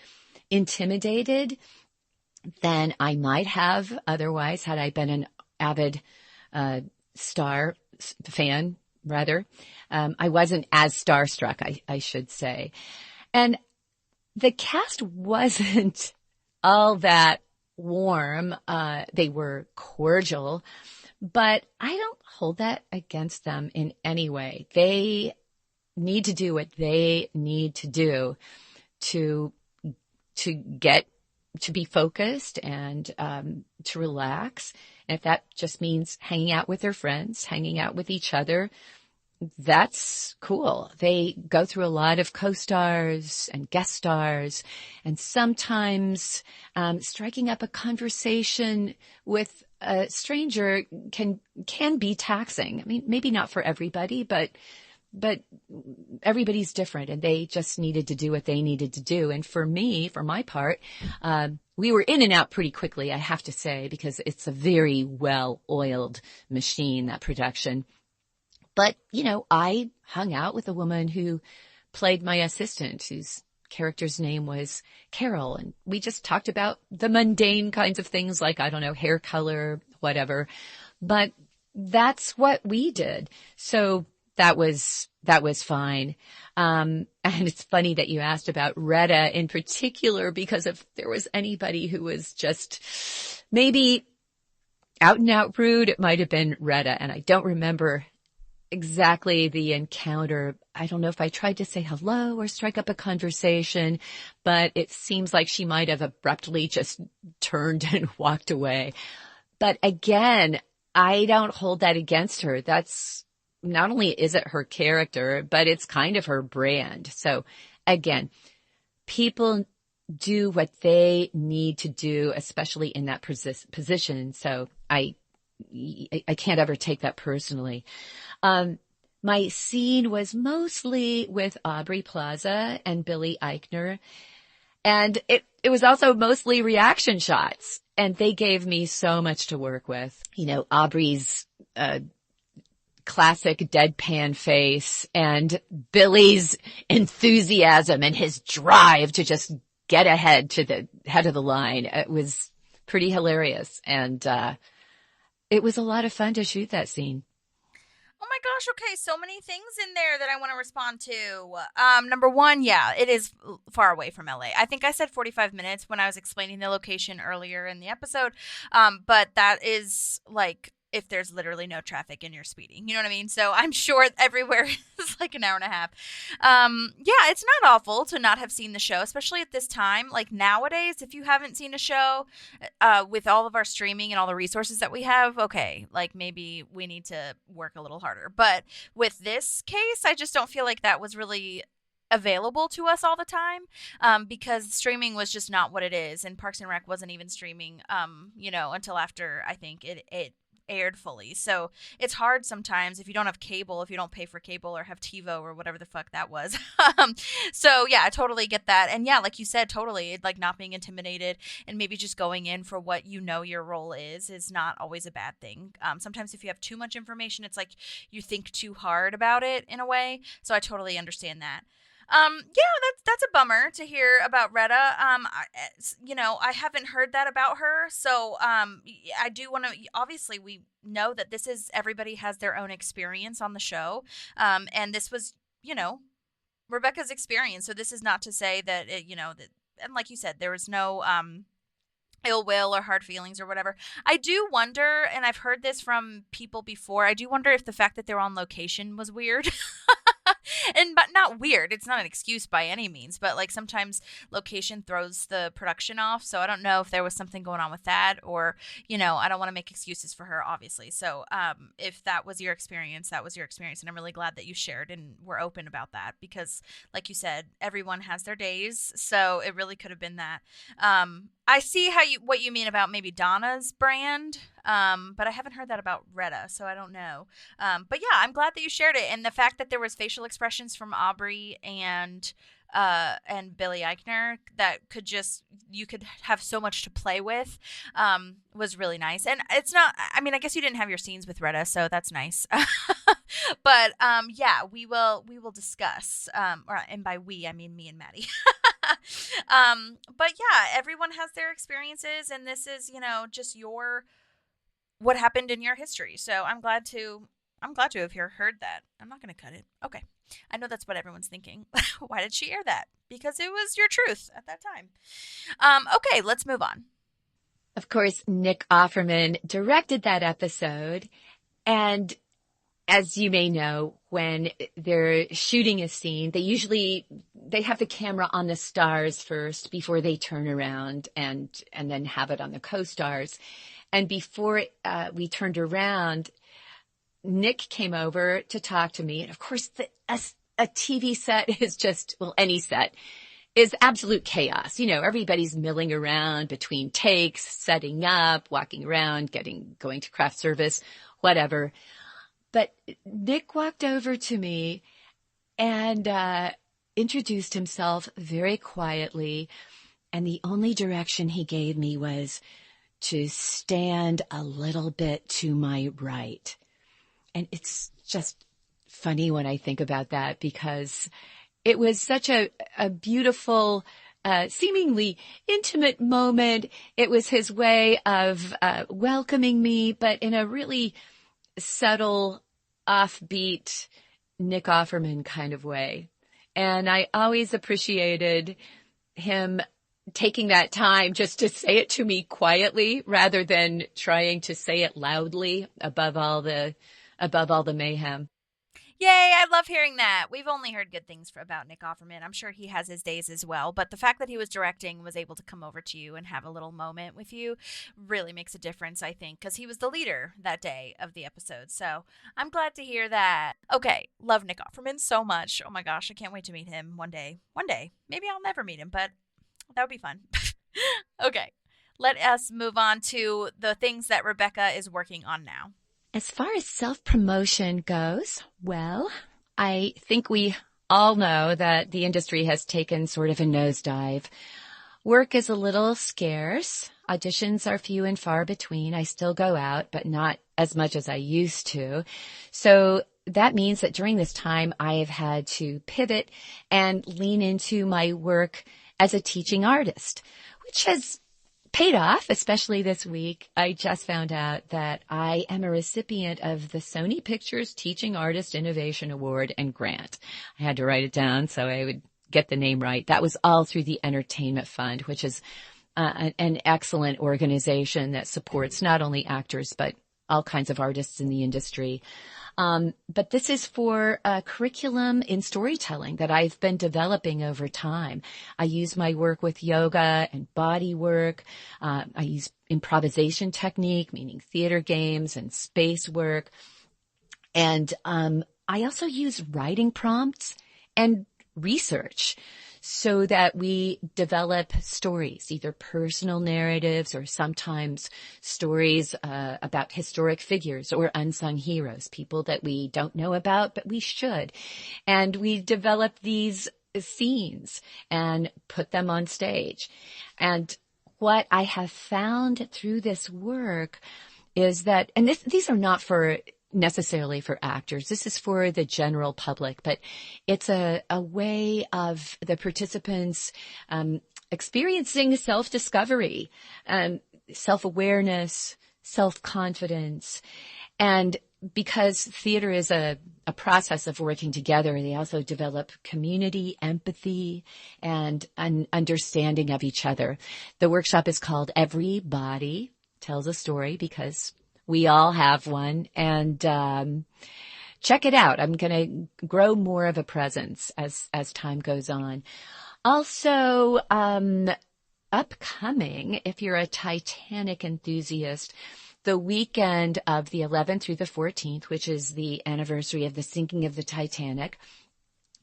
intimidated than I might have otherwise had I been an avid, fan, rather. I wasn't as starstruck, I should say. And the cast wasn't all that warm. They were cordial, But I don't hold that against them in any way. They need to do what they need to do to get to be focused and to relax. And if that just means hanging out with their friends, hanging out with each other, that's cool. They go through a lot of co-stars and guest stars, and sometimes striking up a conversation with a stranger can be taxing. I mean, maybe not for everybody, but everybody's different, and they just needed to do what they needed to do. And for me, for my part, we were in and out pretty quickly, I have to say, because it's a very well-oiled machine, that production. But, I hung out with a woman who played my assistant, whose character's name was Carol. And we just talked about the mundane kinds of things like, I don't know, hair color, whatever. But that's what we did. So that was fine. And it's funny that you asked about Retta in particular, because if there was anybody who was just maybe out and out rude, it might have been Retta. And I don't remember exactly the encounter. I don't know if I tried to say hello or strike up a conversation, but it seems like she might have abruptly just turned and walked away. But again, I don't hold that against her. That's not only is it her character, but it's kind of her brand. So again, people do what they need to do, especially in that position. So I can't ever take that personally. My scene was mostly with Aubrey Plaza and Billy Eichner. And it was also mostly reaction shots. And they gave me so much to work with. Aubrey's classic deadpan face and Billy's enthusiasm and his drive to just get ahead to the head of the line. It was pretty hilarious. And it was a lot of fun to shoot that scene. Oh my gosh, okay, so many things in there that I want to respond to. Number one, yeah, it is far away from LA. I think I said 45 minutes when I was explaining the location earlier in the episode, but that is like if there's literally no traffic and you're speeding. You know what I mean? So I'm sure everywhere is like an hour and a half. Yeah, it's not awful to not have seen the show, especially at this time. Like nowadays, if you haven't seen a show with all of our streaming and all the resources that we have, okay, like maybe we need to work a little harder. But with this case, I just don't feel like that was really available to us all the time, because streaming was just not what it is, and Parks and Rec wasn't even streaming, until after I think it aired fully. So it's hard sometimes if you don't have cable, if you don't pay for cable or have TiVo or whatever the fuck that was. So yeah, I totally get that. And yeah, like you said, totally, like not being intimidated and maybe just going in for what your role is not always a bad thing. Sometimes if you have too much information, it's like you think too hard about it in a way. So I totally understand that. Yeah, that's a bummer to hear about Retta. I haven't heard that about her. So, I do want to, obviously we know that everybody has their own experience on the show. And this was, Rebecca's experience. So this is not to say that, and like you said, there was no, ill will or hard feelings or whatever. I do wonder, and I've heard this from people before, I do wonder if the fact that they're on location was weird. But not weird. It's not an excuse by any means, but like sometimes location throws the production off. So I don't know if there was something going on with that, or, I don't want to make excuses for her, obviously. So if that was your experience, that was your experience. And I'm really glad that you shared and were open about that, because like you said, everyone has their days. So it really could have been that. I see what you mean about maybe Donna's brand, but I haven't heard that about Retta, so I don't know. But yeah, I'm glad that you shared it, and the fact that there was facial expressions from Aubrey and Billy Eichner that you could have so much to play with, was really nice. And it's not, I mean, I guess you didn't have your scenes with Retta, so that's nice. But yeah, we will discuss, and by we, I mean me and Maddie. But yeah, everyone has their experiences, and this is, just what happened in your history. So I'm glad to have heard that. I'm not going to cut it. Okay. I know that's what everyone's thinking. Why did she air that? Because it was your truth at that time. Okay, let's move on. Of course, Nick Offerman directed that episode. And as you may know, when they're shooting a scene, they have the camera on the stars first before they turn around and then have it on the co-stars. And before we turned around, Nick came over to talk to me. And of course, a TV set is just, well, any set is absolute chaos. You know, everybody's milling around between takes, setting up, walking around, going to craft service, whatever. But Nick walked over to me and introduced himself very quietly. And the only direction he gave me was to stand a little bit to my right. And it's just funny when I think about that, because it was such a beautiful, seemingly intimate moment. It was his way of welcoming me, but in a really subtle, offbeat, Nick Offerman kind of way. And I always appreciated him taking that time just to say it to me quietly rather than trying to say it loudly above all the mayhem. Yay, I love hearing that. We've only heard good things about Nick Offerman. I'm sure he has his days as well. But the fact that he was directing, was able to come over to you and have a little moment with you really makes a difference, I think, because he was the leader that day of the episode. So I'm glad to hear that. Okay, love Nick Offerman so much. Oh my gosh, I can't wait to meet him one day. One day. Maybe I'll never meet him, but that would be fun. Okay, let us move on to the things that Rebecca is working on now. As far as self-promotion goes, well, I think we all know that the industry has taken sort of a nosedive. Work is a little scarce. Auditions are few and far between. I still go out, but not as much as I used to. So that means that during this time, I have had to pivot and lean into my work as a teaching artist, which has paid off, especially this week. I just found out that I am a recipient of the Sony Pictures Teaching Artist Innovation Award and Grant. I had to write it down so I would get the name right. That was all through the Entertainment Fund, which is an excellent organization that supports not only actors, but all kinds of artists in the industry. But this is for a curriculum in storytelling that I've been developing over time. I use my work with yoga and body work. I use improvisation technique, meaning theater games and space work. And I also use writing prompts and research so that we develop stories, either personal narratives or sometimes stories about historic figures or unsung heroes, people that we don't know about, but we should. And we develop these scenes and put them on stage. And what I have found through this work is that, and these are not necessarily for actors. This is for the general public, but it's a way of the participants experiencing self-discovery, self-awareness, self-confidence. And because theater is a process of working together, they also develop community, empathy, and an understanding of each other. The workshop is called Every Body Tells a Story, because we all have one, and check it out. I'm going to grow more of a presence as time goes on. Also, upcoming, if you're a Titanic enthusiast, the weekend of the 11th through the 14th, which is the anniversary of the sinking of the Titanic.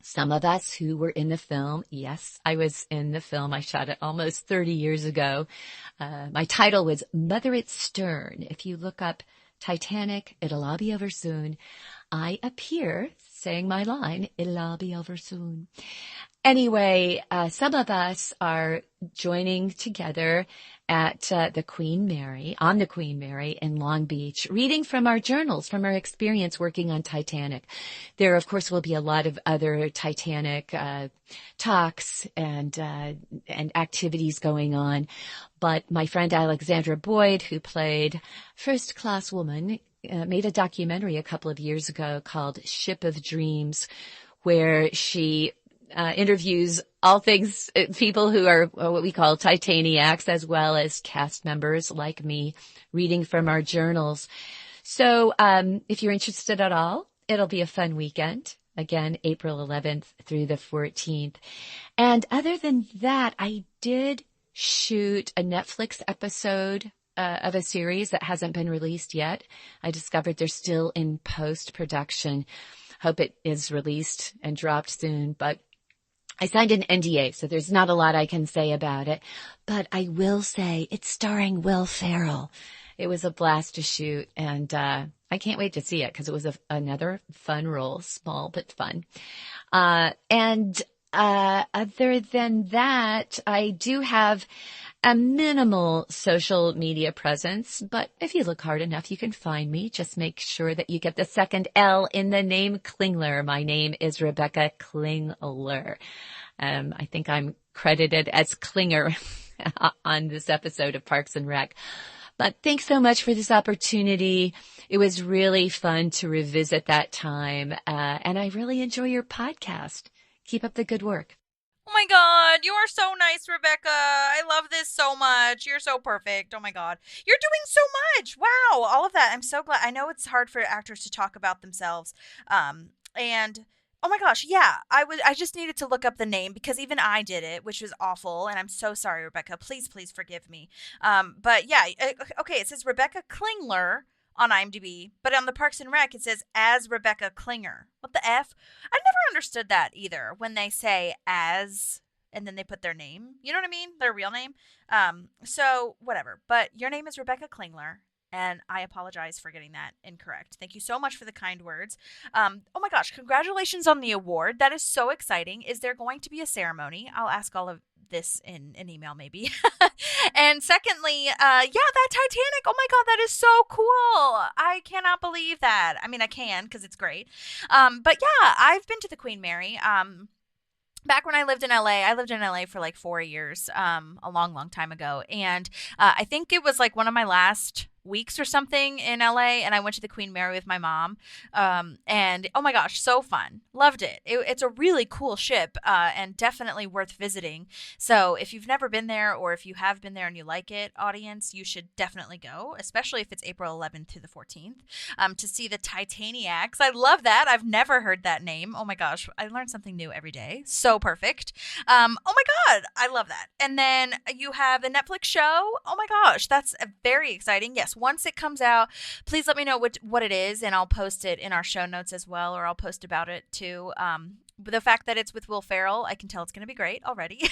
Some of us who were in the film, yes, I was in the film. I shot it almost 30 years ago. My title was Mother at Stern. If you look up Titanic, it'll all be over soon. I appear saying my line, it'll all be over soon. Anyway, some of us are joining together at the Queen Mary, on the Queen Mary in Long Beach, reading from our journals, from our experience working on Titanic. There, of course, will be a lot of other Titanic talks and activities going on. But my friend Alexandra Boyd, who played First Class Woman, made a documentary a couple of years ago called Ship of Dreams, where she interviews all things, people who are what we call Titaniacs, as well as cast members like me, reading from our journals. So if you're interested at all, it'll be a fun weekend. Again, April 11th through the 14th. And other than that, I did shoot a Netflix episode of a series that hasn't been released yet. I discovered they're still in post-production. Hope it is released and dropped soon, but I signed an NDA, so there's not a lot I can say about it. But I will say it's starring Will Ferrell. It was a blast to shoot, and I can't wait to see it because it was another fun role, small but fun. And other than that, I do have a minimal social media presence, but if you look hard enough, you can find me. Just make sure that you get the second L in the name Klingler. My name is Rebecca Klingler. I think I'm credited as Klinger on this episode of Parks and Rec. But thanks so much for this opportunity. It was really fun to revisit that time, and I really enjoy your podcast. Keep up the good work. Oh my God, you are so nice, Rebecca. I love this so much. You're so perfect. Oh my God. You're doing so much. Wow. All of that. I'm so glad. I know it's hard for actors to talk about themselves. And oh my gosh, yeah. I just needed to look up the name because even I did it, which was awful. And I'm so sorry, Rebecca. Please forgive me. But yeah, okay. It says Rebecca Klingler on IMDb, but on the Parks and Rec, it says as Rebecca Klinger. What the F? I never understood that either when they say as and then they put their name. You know what I mean? Their real name. So whatever. But your name is Rebecca Klingler, and I apologize for getting that incorrect. Thank you so much for the kind words. Oh my gosh, congratulations on the award. That is so exciting. Is there going to be a ceremony? I'll ask all of this in an email maybe. And secondly, yeah, that Titanic, oh my God, that is so cool. I cannot believe that. I mean, I can because it's great. But yeah, I've been to the Queen Mary. Back when I lived in LA for like 4 years, a long time ago. And I think it was like one of my last weeks or something in LA, and I went to the Queen Mary with my mom. And oh my gosh, so fun. Loved it. It's a really cool ship, and definitely worth visiting. So if you've never been there, or if you have been there and you like it, audience, you should definitely go, especially if it's April 11th to the 14th, to see the Titaniacs. I love that. I've never heard that name. Oh my gosh, I learn something new every day. So perfect. Oh my God, I love that. And then you have the Netflix show. Oh my gosh, that's very exciting. Yes. Once it comes out, please let me know what it is, and I'll post it in our show notes as well, or I'll post about it too. The fact that it's with Will Ferrell, I can tell it's going to be great already.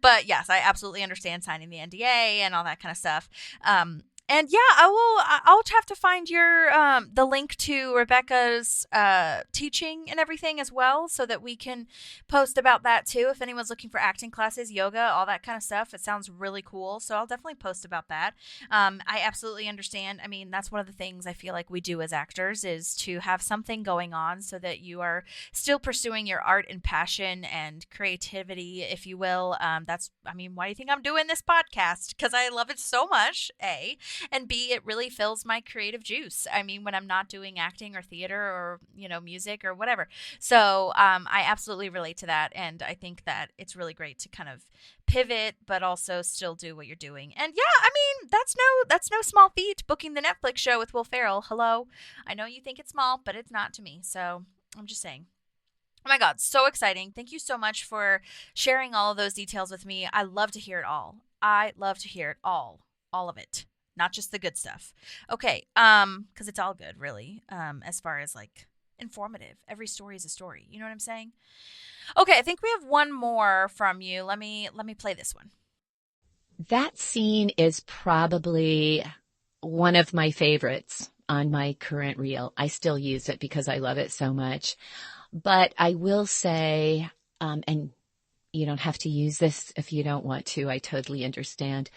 But yes, I absolutely understand signing the NDA and all that kind of stuff. And yeah, I'll have to find your the link to Rebecca's teaching and everything as well, so that we can post about that too. If anyone's looking for acting classes, yoga, all that kind of stuff, it sounds really cool. So I'll definitely post about that. I absolutely understand. I mean, that's one of the things I feel like we do as actors, is to have something going on so that you are still pursuing your art and passion and creativity, if you will. I mean, why do you think I'm doing this podcast? Because I love it so much, A. And B, it really fills my creative juice. I mean, when I'm not doing acting or theater or, music or whatever. So I absolutely relate to that. And I think that it's really great to kind of pivot, but also still do what you're doing. And yeah, I mean, that's no small feat, booking the Netflix show with Will Ferrell. Hello. I know you think it's small, but it's not to me. So I'm just saying. Oh my God, so exciting. Thank you so much for sharing all of those details with me. I love to hear it all. All of it. Not just the good stuff. Okay, because it's all good, really, as far as, like, informative. Every story is a story. You know what I'm saying? Okay, I think we have one more from you. Let me play this one. That scene is probably one of my favorites on my current reel. I still use it because I love it so much. But I will say, and you don't have to use this if you don't want to. I totally understand.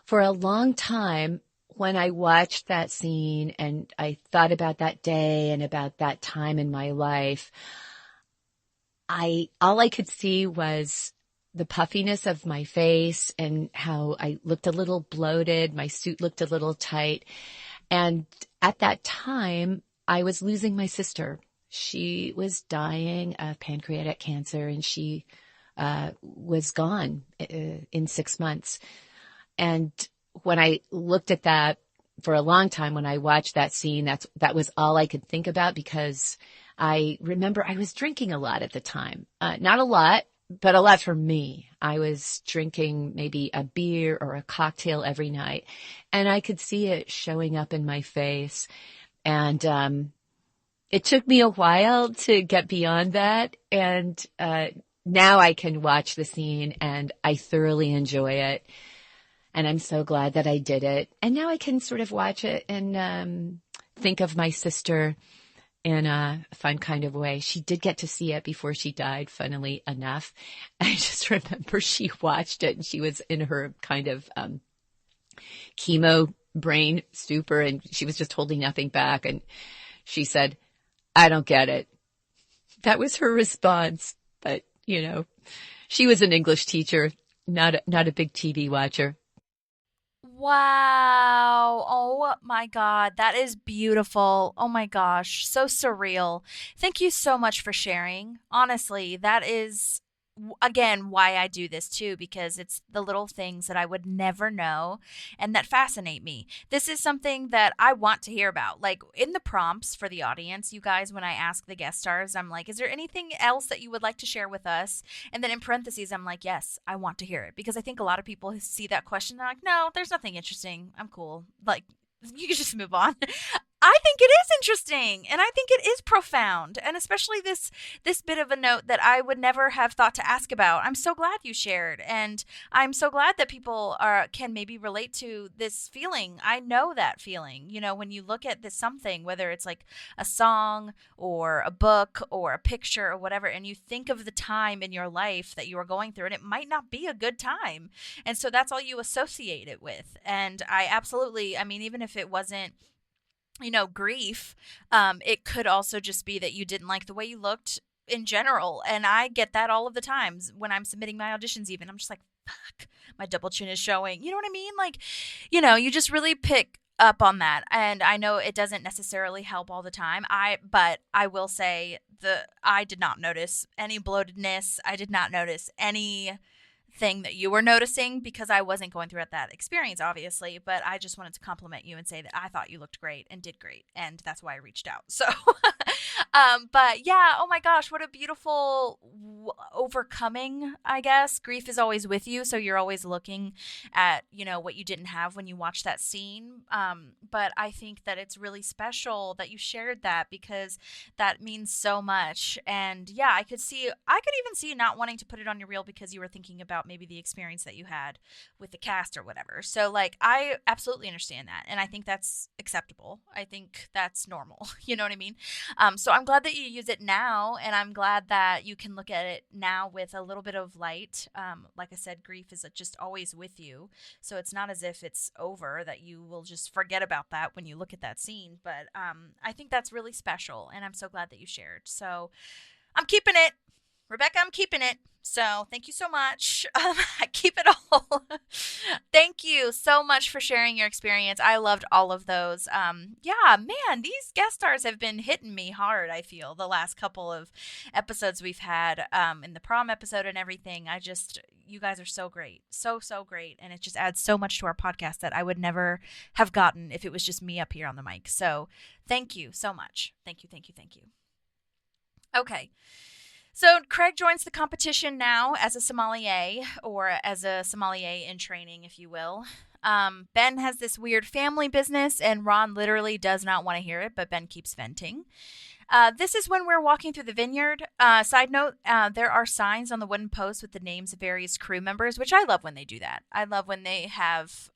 For a long time, when I watched that scene and I thought about that day and about that time in my life, all I could see was the puffiness of my face and how I looked a little bloated. My suit looked a little tight. And at that time, I was losing my sister. She was dying of pancreatic cancer, and she was gone in 6 months. And when I looked at that for a long time, when I watched that scene, that was all I could think about, because I remember I was drinking a lot at the time. Not a lot, but a lot for me. I was drinking maybe a beer or a cocktail every night, and I could see it showing up in my face. And it took me a while to get beyond that. And now I can watch the scene and I thoroughly enjoy it. And I'm so glad that I did it. And now I can sort of watch it and think of my sister in a fun kind of way. She did get to see it before she died, funnily enough. I just remember she watched it and she was in her kind of chemo brain stupor, and she was just holding nothing back. And she said, "I don't get it." That was her response. But, she was an English teacher, not a big TV watcher. Wow. Oh my God. That is beautiful. Oh my gosh. So surreal. Thank you so much for sharing. Honestly, that is, again, why I do this too, because it's the little things that I would never know and that fascinate me. This is something that I want to hear about. Like in the prompts for the audience, you guys, when I ask the guest stars, I'm like, is there anything else that you would like to share with us? And then in parentheses, I'm like, yes, I want to hear it, because I think a lot of people who see that question, they're like, no, there's nothing interesting. I'm cool. Like, you can just move on. I think it is interesting, and I think it is profound, and especially this bit of a note that I would never have thought to ask about. I'm so glad you shared, and I'm so glad that people can maybe relate to this feeling. I know that feeling, when you look at this something, whether it's like a song or a book or a picture or whatever, and you think of the time in your life that you are going through, and it might not be a good time, and so that's all you associate it with. And I absolutely, even if it wasn't grief, it could also just be that you didn't like the way you looked in general. And I get that all of the times when I'm submitting my auditions, even. I'm just like, fuck, my double chin is showing. You know what I mean? Like, you just really pick up on that. And I know it doesn't necessarily help all the time. But I will say I did not notice any bloatedness. I did not notice any thing that you were noticing, because I wasn't going through that experience, obviously, but I just wanted to compliment you and say that I thought you looked great and did great, and that's why I reached out. So but yeah, oh my gosh, what a beautiful overcoming, I guess. Grief is always with you, so you're always looking at what you didn't have when you watch that scene, but I think that it's really special that you shared that, because that means so much. And yeah, I could even see you not wanting to put it on your reel because you were thinking about maybe the experience that you had with the cast or whatever. So like, I absolutely understand that, and I think that's acceptable. I think that's normal. You know what I mean? So I'm glad that you use it now, and I'm glad that you can look at it now with a little bit of light. Like I said, grief is just always with you, so it's not as if it's over, that you will just forget about that when you look at that scene. But I think that's really special, and I'm so glad that you shared. So I'm keeping it. Rebecca, I'm keeping it. So thank you so much. I keep it all. Thank you so much for sharing your experience. I loved all of those. Yeah, man, these guest stars have been hitting me hard, I feel, the last couple of episodes we've had, in the prom episode and everything. You guys are so great. So, so great. And it just adds so much to our podcast that I would never have gotten if it was just me up here on the mic. So thank you so much. Thank you, thank you, thank you. Okay. So Craig joins the competition now as a sommelier, or as a sommelier in training, if you will. Ben has this weird family business, and Ron literally does not want to hear it, but Ben keeps venting. This is when we're walking through the vineyard. Side note, there are signs on the wooden posts with the names of various crew members, which I love when they do that. I love when they have,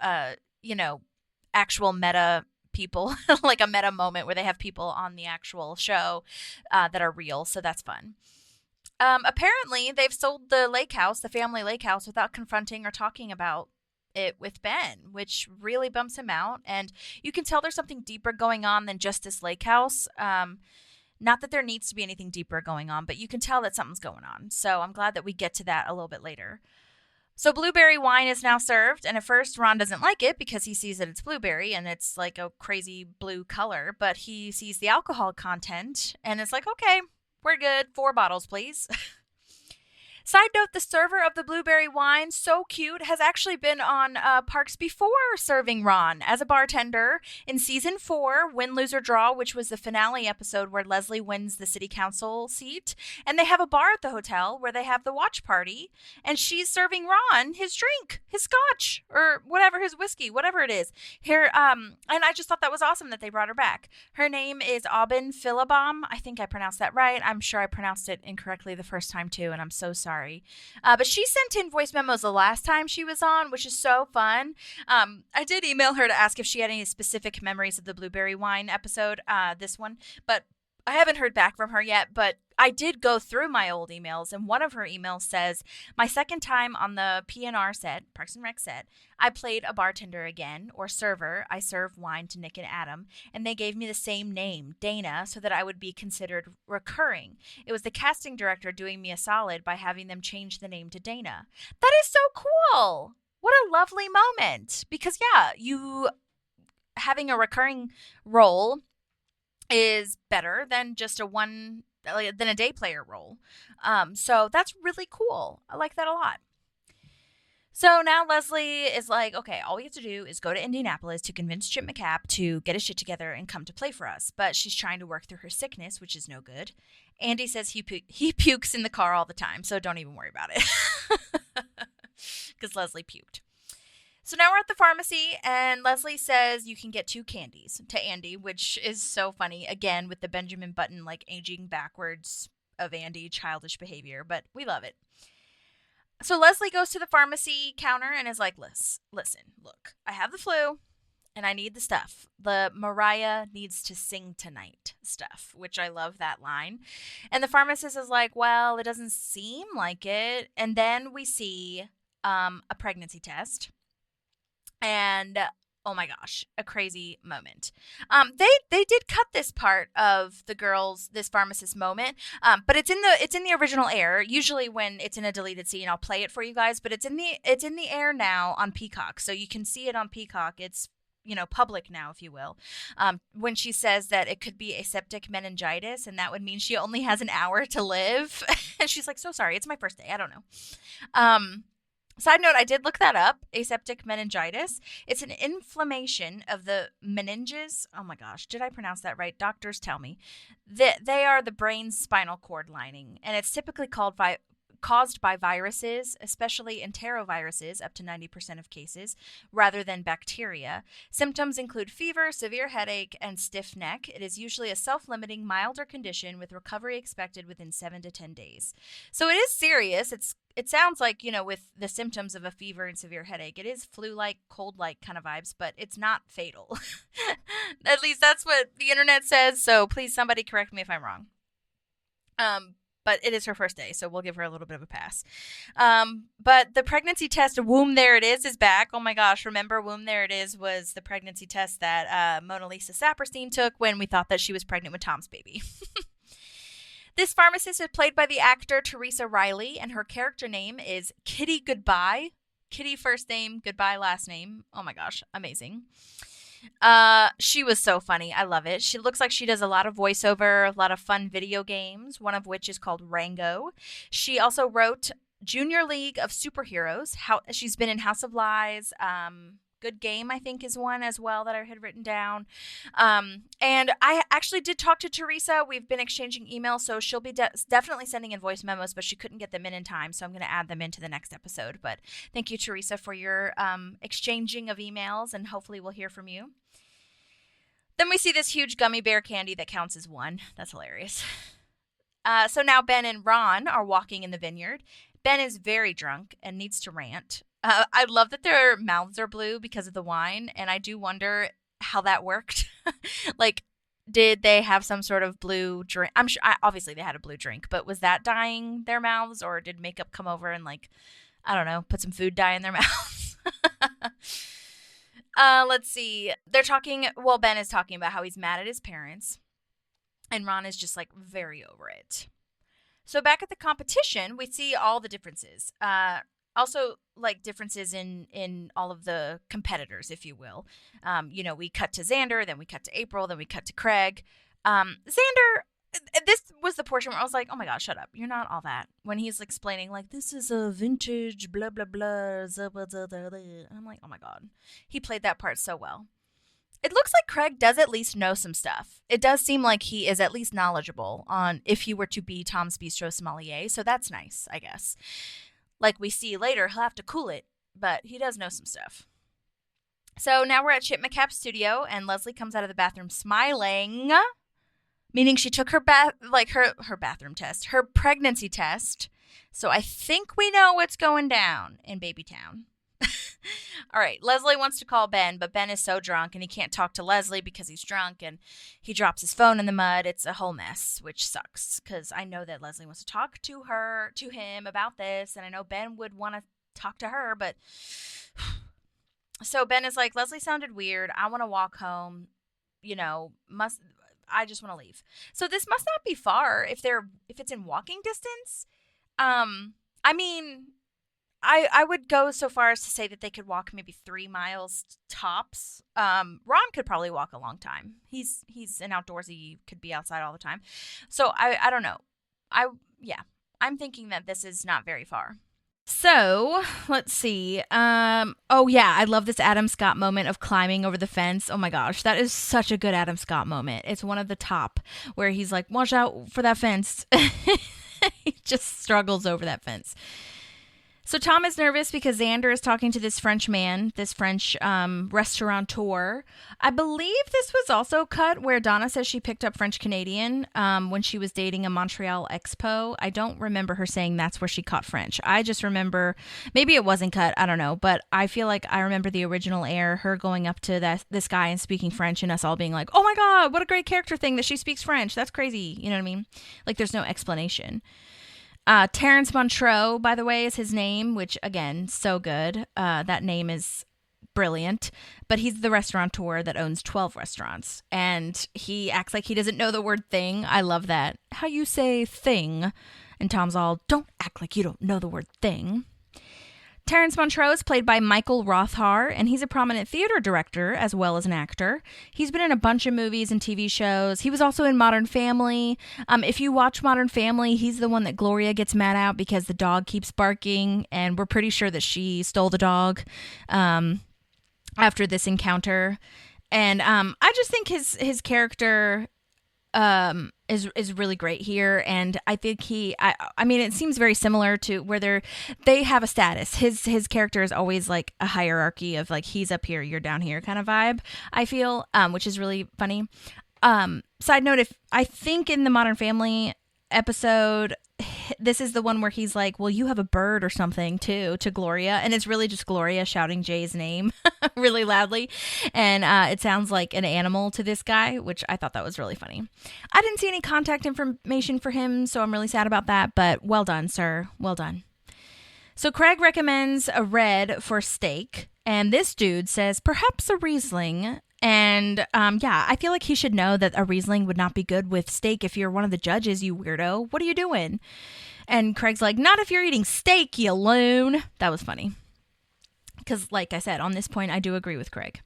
actual meta people, like a meta moment where they have people on the actual show that are real. So that's fun. Apparently, they've sold the lake house, the family lake house, without confronting or talking about it with Ben, which really bumps him out. And you can tell there's something deeper going on than just this lake house. Not that there needs to be anything deeper going on, but you can tell that something's going on. So I'm glad that we get to that a little bit later. So blueberry wine is now served, and at first Ron doesn't like it because he sees that it's blueberry and it's like a crazy blue color, but he sees the alcohol content and it's like, okay, we're good. 4 bottles, please. Side note, the server of the blueberry wine, so cute, has actually been on Parks before serving Ron as a bartender in season 4, Win, Lose, or Draw, which was the finale episode where Leslie wins the city council seat. And they have a bar at the hotel where they have the watch party, and she's serving Ron his drink, his scotch, or whatever, his whiskey, whatever it is. Here, and I just thought that was awesome that they brought her back. Her name is Aubin Philibom. I think I pronounced that right. I'm sure I pronounced it incorrectly the first time too, and I'm so sorry. But she sent in voice memos the last time she was on, which is so fun. I did email her to ask if she had any specific memories of the blueberry wine episode, this one, but I haven't heard back from her yet. But I did go through my old emails, and one of her emails says, my second time on the PNR set, Parks and Rec set, I played a bartender again, or server. I served wine to Nick and Adam, and they gave me the same name, Dana, so that I would be considered recurring. It was the casting director doing me a solid by having them change the name to Dana. That is so cool. What a lovely moment. Because, yeah, you having a recurring role is better than just than a day player role. So that's really cool. I like that a lot. So now Leslie is like, okay, all we have to do is go to Indianapolis to convince Chip McCapp to get his shit together and come to play for us. But she's trying to work through her sickness, which is no good. Andy says he pukes in the car all the time, so don't even worry about it. Because Leslie puked. So now we're at the pharmacy, and Leslie says you can get 2 candies to Andy, which is so funny, again, with the Benjamin Button, like, aging backwards of Andy, childish behavior, but we love it. So Leslie goes to the pharmacy counter and is like, listen, look, I have the flu, and I need the stuff. The Mariah needs to sing tonight stuff, which I love that line. And the pharmacist is like, well, it doesn't seem like it. And then we see a pregnancy test. And oh my gosh, a crazy moment. They did cut this part of this pharmacist moment, but it's in the original air. Usually when it's in a deleted scene, I'll play it for you guys. But it's in the air now on Peacock, so you can see it on Peacock. It's public now, if you will. When she says that it could be aseptic meningitis, and that would mean she only has an hour to live, and she's like, "So sorry, it's my first day. I don't know." Side note, I did look that up, aseptic meningitis. It's an inflammation of the meninges. Oh my gosh, did I pronounce that right? Doctors tell me. They are the brain's spinal cord lining, and it's typically caused by viruses, especially enteroviruses, up to 90% of cases, rather than bacteria. Symptoms include fever, severe headache, and stiff neck. It is usually a self-limiting, milder condition with recovery expected within 7 to 10 days. So it is serious. It sounds like, with the symptoms of a fever and severe headache, it is flu-like, cold-like kind of vibes, but it's not fatal. At least that's what the internet says, so please somebody correct me if I'm wrong. But it is her first day, so we'll give her a little bit of a pass. But the pregnancy test, Womb There It Is back. Oh my gosh, remember Womb There It Is was the pregnancy test that Mona Lisa Saperstein took when we thought that she was pregnant with Tom's baby. This pharmacist is played by the actor Teresa Riley, and her character name is Kitty Goodbye. Kitty first name, Goodbye last name. Oh my gosh, amazing. She was so funny. I love it. She looks like she does a lot of voiceover, a lot of fun video games, one of which is called Rango. She also wrote Junior League of Superheroes. She's been in House of Lies. Good Game, I think, is one as well that I had written down. And I actually did talk to Teresa. We've been exchanging emails, so she'll be definitely sending in voice memos, but she couldn't get them in time, so I'm going to add them into the next episode. But thank you, Teresa, for your exchanging of emails, and hopefully we'll hear from you. Then we see this huge gummy bear candy that counts as 1. That's hilarious. So now Ben and Ron are walking in the vineyard. Ben is very drunk and needs to rant. I love that their mouths are blue because of the wine, and I do wonder how that worked. Like, did they have some sort of blue drink? I'm sure, obviously they had a blue drink, but was that dyeing their mouths, or did makeup come over and, like, I don't know, put some food dye in their mouths? Let's see. Ben is talking about how he's mad at his parents, and Ron is just, like, very over it. So back at the competition, we see all the differences. Also, like, differences in all of the competitors, if you will. We cut to Xander, then we cut to April, then we cut to Craig. Xander, this was the portion where I was like, oh my God, shut up. You're not all that. When he's explaining, like, this is a vintage blah, blah, blah. And I'm like, oh my God. He played that part so well. It looks like Craig does at least know some stuff. It does seem like he is at least knowledgeable on if he were to be Tom's Bistro sommelier. So that's nice, I guess. Like we see later, he'll have to cool it, but he does know some stuff. So now we're at Chip McCapp's studio, and Leslie comes out of the bathroom smiling, meaning she took her bathroom test, her pregnancy test. So I think we know what's going down in Babytown. All right, Leslie wants to call Ben, but Ben is so drunk and he can't talk to Leslie because he's drunk, and he drops his phone in the mud. It's a whole mess, which sucks because I know that Leslie wants to talk to him about this, and I know Ben would want to talk to her, but so Ben is like, Leslie sounded weird. I want to walk home. I just want to leave. So this must not be far if it's in walking distance. I mean, I would go so far as to say that they could walk maybe 3 miles tops. Ron could probably walk a long time. He's an outdoorsy, could be outside all the time. So I don't know. I'm thinking that this is not very far. So let's see. Oh yeah, I love this Adam Scott moment of climbing over the fence. Oh my gosh, that is such a good Adam Scott moment. It's one of the top where he's like, watch out for that fence. He just struggles over that fence. So Tom is nervous because Xander is talking to this French man, this French restaurateur. I believe this was also cut where Donna says she picked up French Canadian when she was dating a Montreal expo. I don't remember her saying that's where she caught French. I just remember, maybe it wasn't cut, I don't know. But I feel like I remember the original air, her going up to this guy and speaking French and us all being like, oh my God, what a great character thing that she speaks French. That's crazy. You know what I mean? Like there's no explanation. Terrence Montreux, by the way, is his name, which, again, so good. That name is brilliant. But he's the restaurateur that owns 12 restaurants. And he acts like he doesn't know the word thing. I love that. How you say thing. And Tom's all, don't act like you don't know the word thing. Terrence Montreux is played by Michael Rothhar, and he's a prominent theater director as well as an actor. He's been in a bunch of movies and TV shows. He was also in Modern Family. If you watch Modern Family, he's the one that Gloria gets mad at because the dog keeps barking, and we're pretty sure that she stole the dog after this encounter. And I just think his character is really great here, and I think I mean it seems very similar to where they have a status. His character is always like a hierarchy of like he's up here, you're down here kind of vibe, I feel, which is really funny. Side note, if I think in the Modern Family episode, this is the one where he's like, well, you have a bird or something too, to Gloria, and it's really just Gloria shouting Jay's name really loudly, and it sounds like an animal to this guy, which I thought that was really funny. I didn't see any contact information for him, so I'm really sad about that, but well done, sir, well done. So Craig recommends a red for steak, and this dude says perhaps a Riesling. And I feel like he should know that a Riesling would not be good with steak if you're one of the judges, you weirdo. What are you doing? And Craig's like, not if you're eating steak, you loon. That was funny. Because like I said, on this point, I do agree with Craig.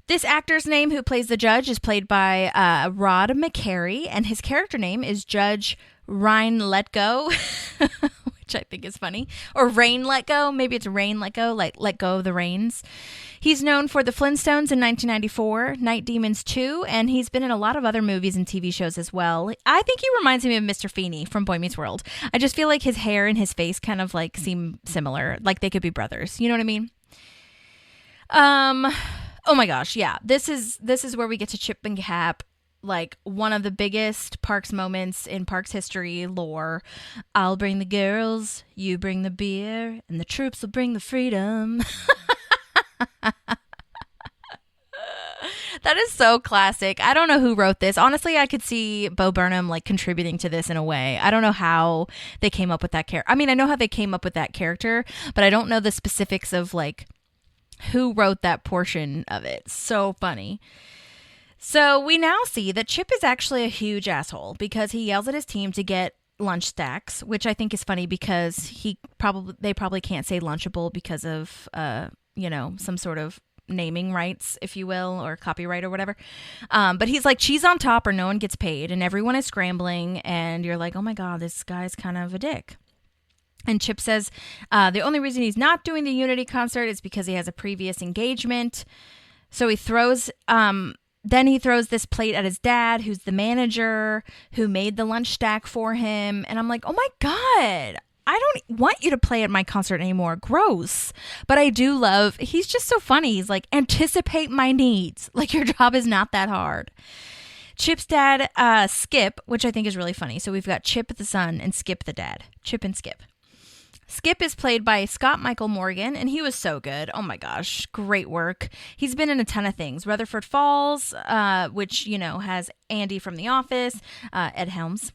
This actor's name who plays the judge is played by Rod McCary, and his character name is Judge Ryan Letgo, which I think is funny. Or Rain Let Go. Maybe it's Rain Let Go, like Let Go of the Reins. He's known for The Flintstones in 1994, Night Demons 2, and he's been in a lot of other movies and TV shows as well. I think he reminds me of Mr. Feeney from Boy Meets World. I just feel like his hair and his face kind of like seem similar, like they could be brothers. You know what I mean? Oh my gosh, yeah. This is where we get to Chip McCapp, like one of the biggest Parks moments in Parks history lore. I'll bring the girls, you bring the beer, and the troops will bring the freedom. That is so classic. I don't know who wrote this. Honestly, I could see Bo Burnham like contributing to this in a way. I don't know how they came up with that character. I mean, I know how they came up with that character, but I don't know the specifics of like who wrote that portion of it. So funny. So we now see that Chip is actually a huge asshole because he yells at his team to get lunch stacks, which I think is funny because they probably can't say Lunchable because of some sort of naming rights, if you will, or copyright or whatever. But he's like, cheese on top or no one gets paid, and everyone is scrambling, and you're like, oh my God, this guy's kind of a dick. And Chip says the only reason he's not doing the Unity concert is because he has a previous engagement. So he throws this plate at his dad, who's the manager, who made the lunch stack for him. And I'm like, oh my God, I don't want you to play at my concert anymore. Gross. But I do love, he's just so funny. He's like, anticipate my needs. Like, your job is not that hard. Chip's dad, Skip, which I think is really funny. So we've got Chip the son and Skip the dad. Chip and Skip. Skip is played by Scott Michael Morgan, and he was so good. Oh my gosh, great work. He's been in a ton of things. Rutherford Falls, which, has Andy from The Office, Ed Helms,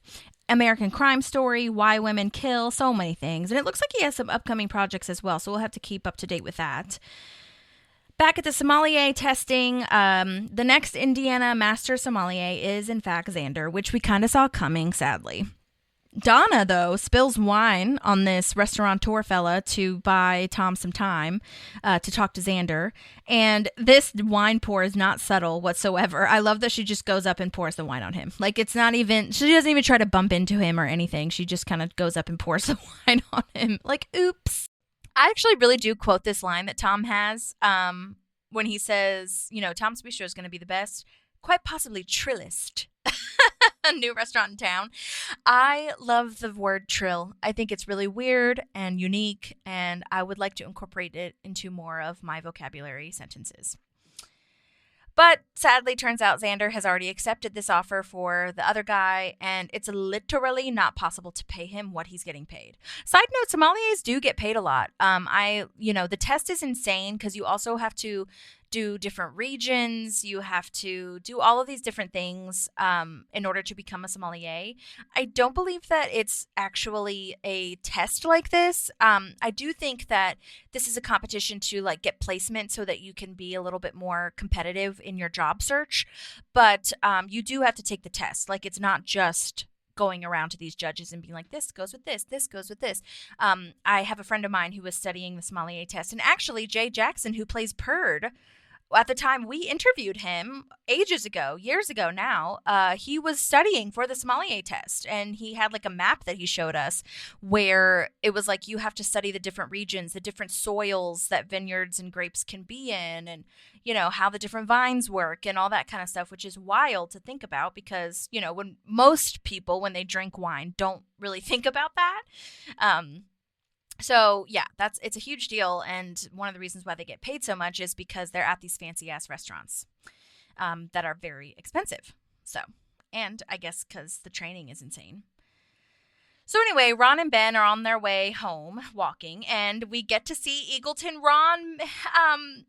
American Crime Story, Why Women Kill, so many things. And it looks like he has some upcoming projects as well, so we'll have to keep up to date with that. Back at the sommelier testing, the next Indiana master sommelier is, in fact, Xander, which we kind of saw coming, sadly. Donna, though, spills wine on this restaurateur fella to buy Tom some time to talk to Xander. And this wine pour is not subtle whatsoever. I love that she just goes up and pours the wine on him. Like, it's not even, she doesn't even try to bump into him or anything. She just kind of goes up and pours the wine on him. Like, oops. I actually really do quote this line that Tom has when he says, Tom's Bistro is going to be the best, quite possibly trillest. A new restaurant in town. I love the word trill. I think it's really weird and unique, and I would like to incorporate it into more of my vocabulary sentences. But sadly, turns out Xander has already accepted this offer for the other guy, and it's literally not possible to pay him what he's getting paid. Side note, sommeliers do get paid a lot. The test is insane because you also have to do different regions. You have to do all of these different things in order to become a sommelier. I don't believe that it's actually a test like this. I do think that this is a competition to get placement so that you can be a little bit more competitive in your job search. But you do have to take the test. It's not just going around to these judges and being like, this goes with this, this goes with this. I have a friend of mine who was studying the sommelier test, and actually Jay Jackson, who plays Perd, at the time we interviewed him ages ago, years ago now, he was studying for the sommelier test, and he had a map that he showed us where it was you have to study the different regions, the different soils that vineyards and grapes can be in, and how the different vines work and all that kind of stuff, which is wild to think about because when most people, when they drink wine, don't really think about that. So yeah, it's a huge deal, and one of the reasons why they get paid so much is because they're at these fancy ass restaurants that are very expensive. So, and I guess because the training is insane. So anyway, Ron and Ben are on their way home walking, and we get to see Eagleton Ron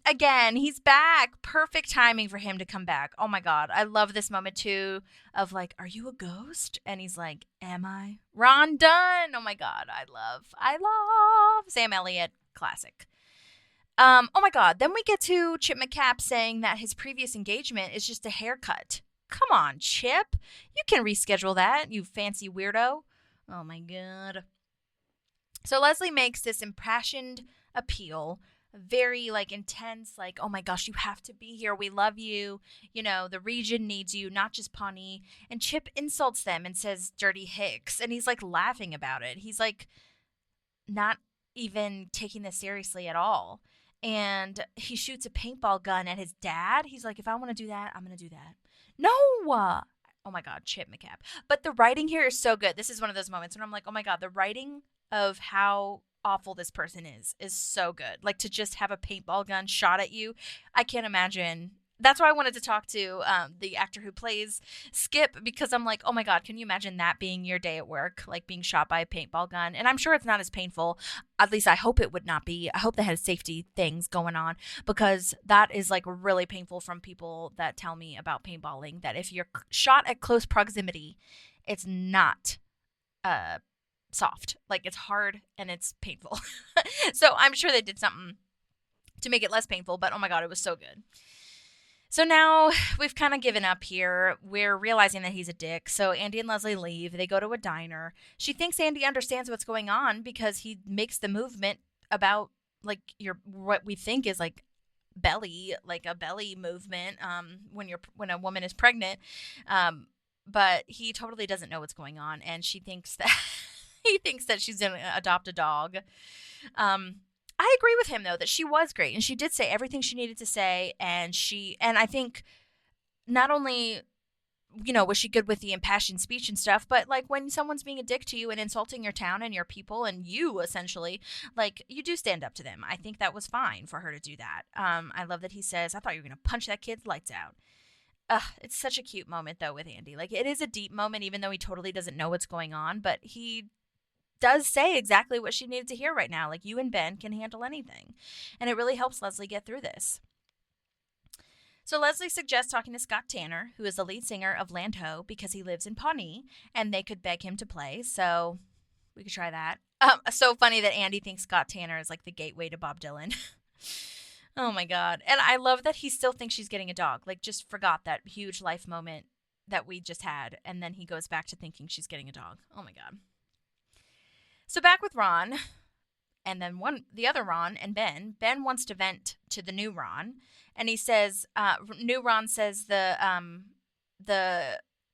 again. He's back. Perfect timing for him to come back. Oh my God. I love this moment too of are you a ghost? And he's like, am I? Ron Dunn. Oh my God. I love Sam Elliott. Classic. Oh my God. Then we get to Chip McCapp saying that his previous engagement is just a haircut. Come on, Chip. You can reschedule that, you fancy weirdo. Oh my God. So Leslie makes this impassioned appeal, very intense, oh my gosh, you have to be here. We love you. The region needs you, not just Pawnee. And Chip insults them and says dirty hicks. And he's laughing about it. He's not even taking this seriously at all. And he shoots a paintball gun at his dad. He's like, if I want to do that, I'm going to do that. No. Oh my God, Chip McCapp. But the writing here is so good. This is one of those moments when I'm like, oh my God, the writing of how awful this person is so good. To just have a paintball gun shot at you. I can't imagine. That's why I wanted to talk to the actor who plays Skip, because I'm like, oh my God, can you imagine that being your day at work, being shot by a paintball gun? And I'm sure it's not as painful. At least I hope it would not be. I hope they had safety things going on, because that is really painful from people that tell me about paintballing, that if you're shot at close proximity, it's not soft. It's hard and it's painful. So I'm sure they did something to make it less painful, but oh my God, it was so good. So now we've kind of given up here. We're realizing that he's a dick. So Andy and Leslie leave. They go to a diner. She thinks Andy understands what's going on because he makes the movement about what we think is belly, like a belly movement, when a woman is pregnant. But he totally doesn't know what's going on, and she thinks that he thinks that she's going to adopt a dog. I agree with him though that she was great, and she did say everything she needed to say, and I think not only, was she good with the impassioned speech and stuff, but like when someone's being a dick to you and insulting your town and your people and you essentially, like, you do stand up to them. I think that was fine for her to do that. I love that he says, "I thought you were going to punch that kid's lights out." It's such a cute moment though with Andy. Like, it is a deep moment, even though he totally doesn't know what's going on, but he does say exactly what she needed to hear right now. Like, you and Ben can handle anything. And it really helps Leslie get through this. So Leslie suggests talking to Scott Tanner, who is the lead singer of Land Ho, because he lives in Pawnee, and they could beg him to play. So we could try that. So funny that Andy thinks Scott Tanner is like the gateway to Bob Dylan. Oh my God. And I love that he still thinks she's getting a dog. Like, just forgot that huge life moment that we just had. And then he goes back to thinking she's getting a dog. Oh my God. So back with Ron, and then the other Ron and Ben. Ben wants to vent to the new Ron, and he says, new Ron says the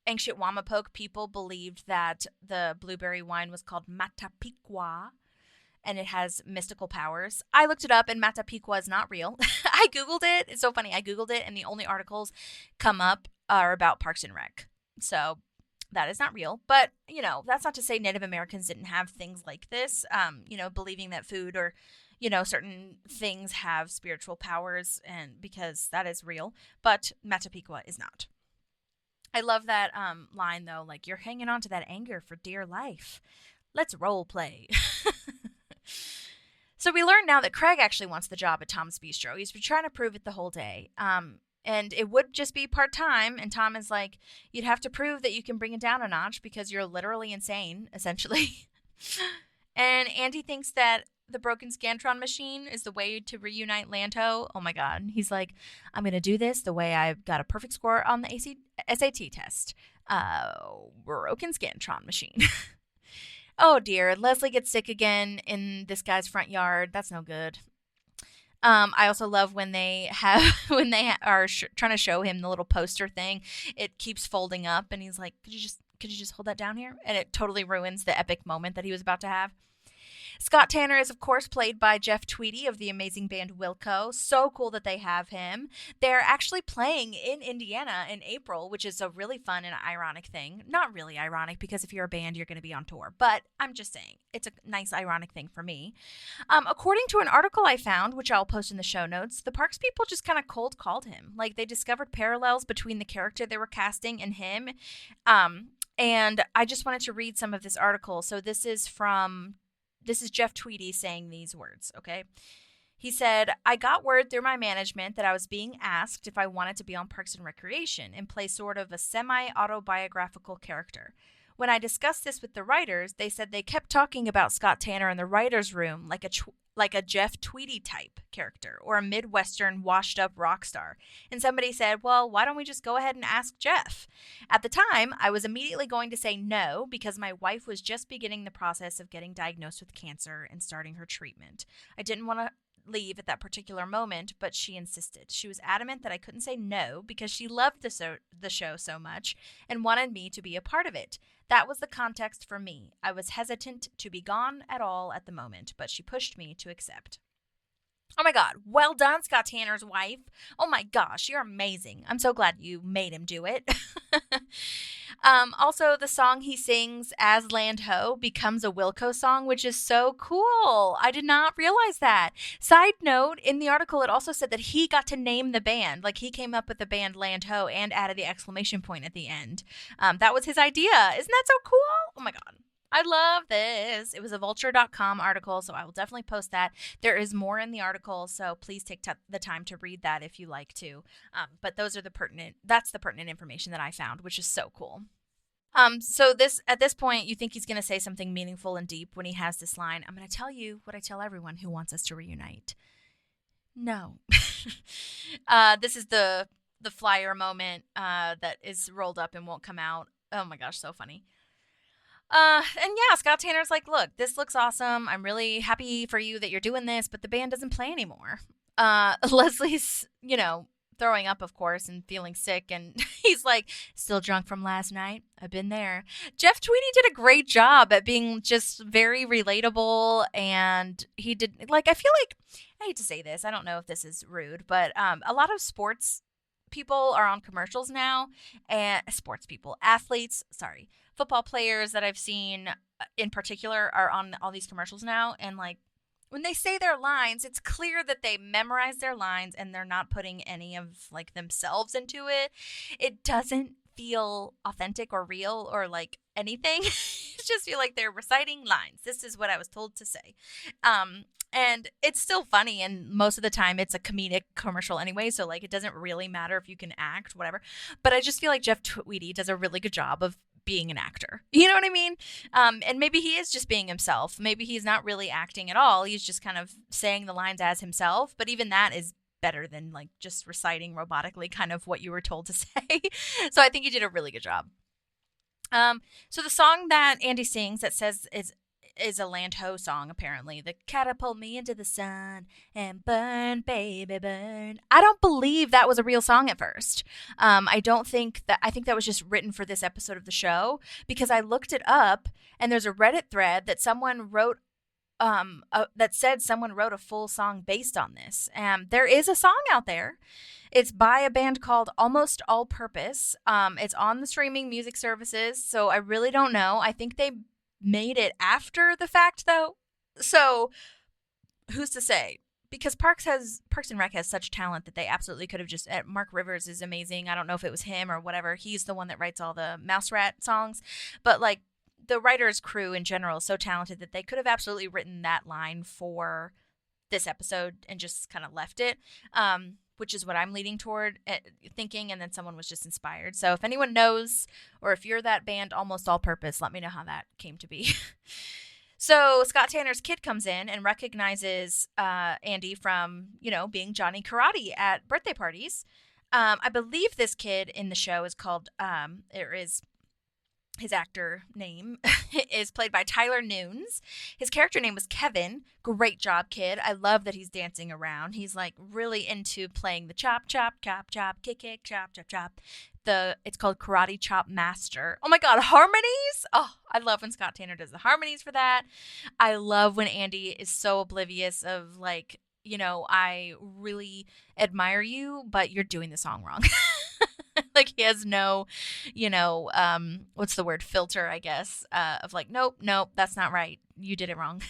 ancient Wamapoke people believed that the blueberry wine was called Matapiqua, and it has mystical powers. I looked it up, and Matapiqua is not real. I Googled it. It's so funny. I Googled it, and the only articles come up are about Parks and Rec. So that is not real, but, that's not to say Native Americans didn't have things like this, believing that food or, certain things have spiritual powers, and because that is real, but Matapiqua is not. I love that line, though, like, "You're hanging on to that anger for dear life. Let's role play." So we learn now that Craig actually wants the job at Tom's Bistro. He's been trying to prove it the whole day. And it would just be part-time. And Tom is like, "You'd have to prove that you can bring it down a notch because you're literally insane, essentially." And Andy thinks that the broken Scantron machine is the way to reunite Land Ho. Oh my God. He's like, "I'm going to do this the way I got a perfect score on the SAT test. Broken Scantron machine." Oh dear. Leslie gets sick again in this guy's front yard. That's no good. I also love when they are trying to show him the little poster thing. It keeps folding up, and he's like, could you just hold that down here?" And it totally ruins the epic moment that he was about to have. Scott Tanner is, of course, played by Jeff Tweedy of the amazing band Wilco. So cool that they have him. They're actually playing in Indiana in April, which is a really fun and ironic thing. Not really ironic, because if you're a band, you're going to be on tour. But I'm just saying, it's a nice ironic thing for me. According to an article I found, which I'll post in the show notes, the Parks people just kind of cold called him. Like, they discovered parallels between the character they were casting and him. And I just wanted to read some of this article. So this is Jeff Tweedy saying these words, okay? He said, "I got word through my management that I was being asked if I wanted to be on Parks and Recreation and play sort of a semi-autobiographical character. When I discussed this with the writers, they said they kept talking about Scott Tanner in the writer's room like a Jeff Tweedy type character or a Midwestern washed-up rock star. And somebody said, well, why don't we just go ahead and ask Jeff? At the time, I was immediately going to say no because my wife was just beginning the process of getting diagnosed with cancer and starting her treatment. I didn't want to leave at that particular moment, but she insisted. She was adamant that I couldn't say no because she loved the show so much and wanted me to be a part of it. That was the context for me. I was hesitant to be gone at all at the moment, but she pushed me to accept. Oh my God. Well done, Scott Tanner's wife. Oh my gosh, you're amazing. I'm so glad you made him do it. Also, the song he sings as Land Ho becomes a Wilco song, which is so cool. I did not realize that. Side note, in the article, it also said that he got to name the band. Like, he came up with the band Land Ho and added the exclamation point at the end. That was his idea. Isn't that so cool? Oh my God. I love this. It was a vulture.com article, so I will definitely post that. There is more in the article, so please take the time to read that if you like to. But that's the pertinent information that I found, which is so cool. So at this point, you think he's going to say something meaningful and deep when he has this line. I'm going to tell you what I tell everyone who wants us to reunite. No. This is the flyer moment that is rolled up and won't come out. Oh my gosh, so funny. And yeah, Scott Tanner's like, look, this looks awesome. I'm really happy for you that you're doing this, but the band doesn't play anymore. Leslie's, throwing up, of course, and feeling sick. And he's like, still drunk from last night. I've been there. Jeff Tweedy did a great job at being just very relatable. And he did, I feel like, I hate to say this, I don't know if this is rude, but a lot of sports people are on commercials now. And athletes, football players that I've seen in particular are on all these commercials now. And when they say their lines, it's clear that they memorize their lines and they're not putting any of themselves into it. It doesn't feel authentic or real or anything. It just feel like they're reciting lines. This is what I was told to say. And it's still funny, and most of the time it's a comedic commercial anyway, so it doesn't really matter if you can act, whatever. But I just feel like Jeff Tweedy does a really good job of being an actor. You know what I mean? And maybe he is just being himself. Maybe he's not really acting at all. He's just kind of saying the lines as himself. But even that is better than just reciting robotically kind of what you were told to say. So I think he did a really good job. So the song that Andy sings that says is a Land Ho song, apparently. The catapult me into the sun and burn, baby, burn. I don't believe that was a real song at first. I think that was just written for this episode of the show, because I looked it up and there's a Reddit thread that someone wrote that said someone wrote a full song based on this. There is a song out there. It's by a band called Almost All Purpose. It's on the streaming music services, so I really don't know. I think they made it after the fact, though. So who's to say? Because Parks and Rec has such talent that they absolutely could have just. Mark Rivers is amazing. I don't know if it was him or whatever. He's the one that writes all the Mouse Rat songs, but the writers' crew in general is so talented that they could have absolutely written that line for this episode and just kind of left it. Which is what I'm leading toward thinking, and then someone was just inspired. So if anyone knows, or if you're that band Almost All Purpose, let me know how that came to be. So Scott Tanner's kid comes in and recognizes Andy from, being Johnny Karate at birthday parties. I believe this kid in the show is called, his actor name is played by Tyler Nunes. His character name was Kevin. Great job, kid. I love that he's dancing around. He's really into playing the chop, chop, chop, chop, kick, kick, chop, chop, chop. It's called Karate Chop Master. Oh my God, harmonies? Oh, I love when Scott Tanner does the harmonies for that. I love when Andy is so oblivious of I really admire you, but you're doing the song wrong. He has no, what's the word? Filter, I guess, of nope, that's not right. You did it wrong.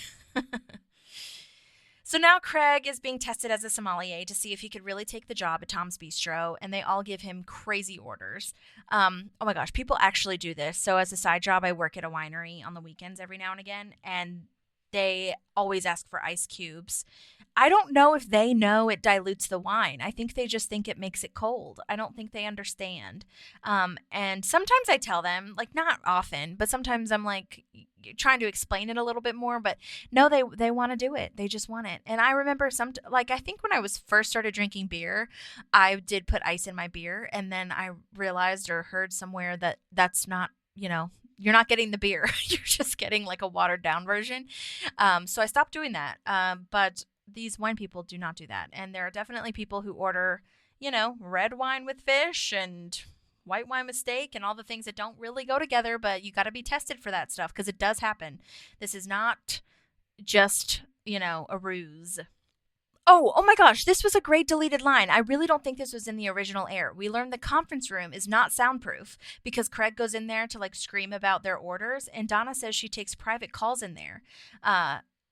So now Craig is being tested as a sommelier to see if he could really take the job at Tom's Bistro, and they all give him crazy orders. Oh my gosh, people actually do this. So as a side job, I work at a winery on the weekends every now and again, and they always ask for ice cubes. I don't know if they know it dilutes the wine. I think they just think it makes it cold. I don't think they understand. And sometimes I tell them, not often, but sometimes I'm trying to explain it a little bit more. But no, they want to do it. They just want it. And I remember I think when I was first started drinking beer, I did put ice in my beer. And then I realized or heard somewhere that that's not, you're not getting the beer. You're just getting a watered down version. So I stopped doing that. But these wine people do not do that. And there are definitely people who order, red wine with fish and white wine with steak and all the things that don't really go together. But you got to be tested for that stuff because it does happen. This is not just, a ruse. Oh my gosh, this was a great deleted line. I really don't think this was in the original air. We learned the conference room is not soundproof because Craig goes in there to scream about their orders, and Donna says she takes private calls in there.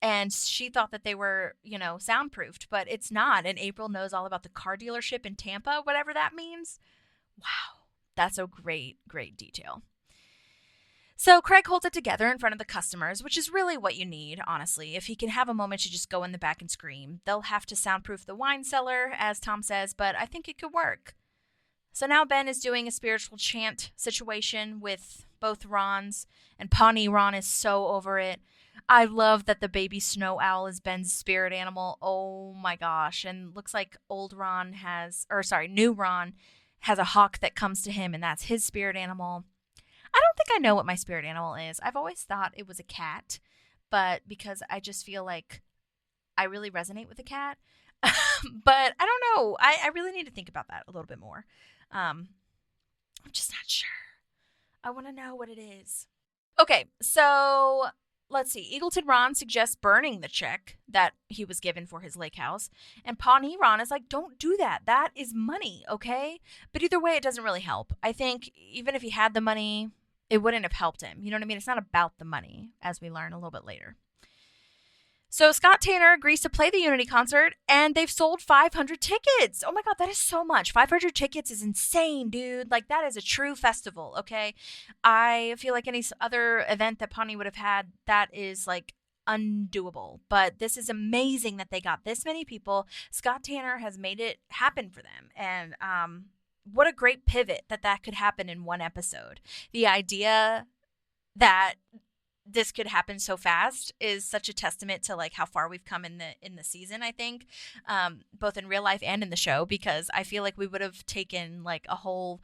And she thought that they were, soundproofed, but it's not. And April knows all about the car dealership in Tampa, whatever that means. Wow, that's a great, great detail. So Craig holds it together in front of the customers, which is really what you need, honestly. If he can have a moment to just go in the back and scream. They'll have to soundproof the wine cellar, as Tom says, but I think it could work. So now Ben is doing a spiritual chant situation with both Rons, and Pawnee Ron is so over it. I love that the baby snow owl is Ben's spirit animal. Oh my gosh. And looks like new Ron has a hawk that comes to him, and that's his spirit animal. I don't think I know what my spirit animal is. I've always thought it was a cat, but because I just feel like I really resonate with the cat. But I don't know. I really need to think about that a little bit more. I'm just not sure. I want to know what it is. Okay, so let's see. Eagleton Ron suggests burning the check that he was given for his lake house. And Pawnee Ron is like, don't do that. That is money, okay? But either way, it doesn't really help. I think even if he had the money, it wouldn't have helped him. You know what I mean? It's not about the money, as we learn a little bit later. So Scott Tanner agrees to play the Unity concert, and they've sold 500 tickets. Oh my God, that is so much. 500 tickets is insane, dude. Like, that is a true festival, okay? I feel like any other event that Pawnee would have had, that is, like, undoable. But this is amazing that they got this many people. Scott Tanner has made it happen for them. And what a great pivot that could happen in one episode. The idea that this could happen so fast is such a testament to like how far we've come in the season, I think, both in real life and in the show, because I feel like we would have taken like a whole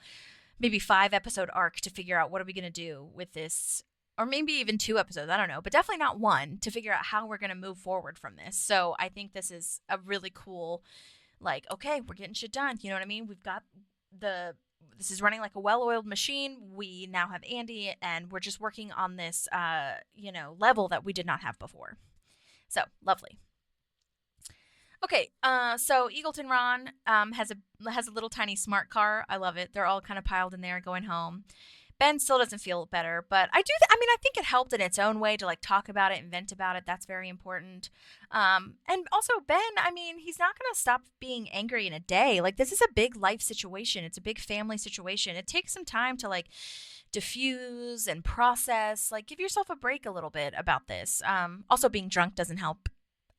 maybe 5-episode arc to figure out what are we going to do with this, or maybe even 2 episodes, I don't know, but definitely not 1, to figure out how we're going to move forward from this. So I think this is a really cool, like, okay, we're getting shit done. You know what I mean? We've got this is running like a well-oiled machine. We now have Andy, and we're just working on this, level that we did not have before. So, lovely. Okay, so Eagleton Ron has a little tiny smart car. I love it. They're all kind of piled in there going home. Ben still doesn't feel better, but I think it helped in its own way to like talk about it and vent about it. That's very important. And also Ben, he's not going to stop being angry in a day. Like, this is a big life situation. It's a big family situation. It takes some time to like diffuse and process. Like, give yourself a break a little bit about this. Also, being drunk doesn't help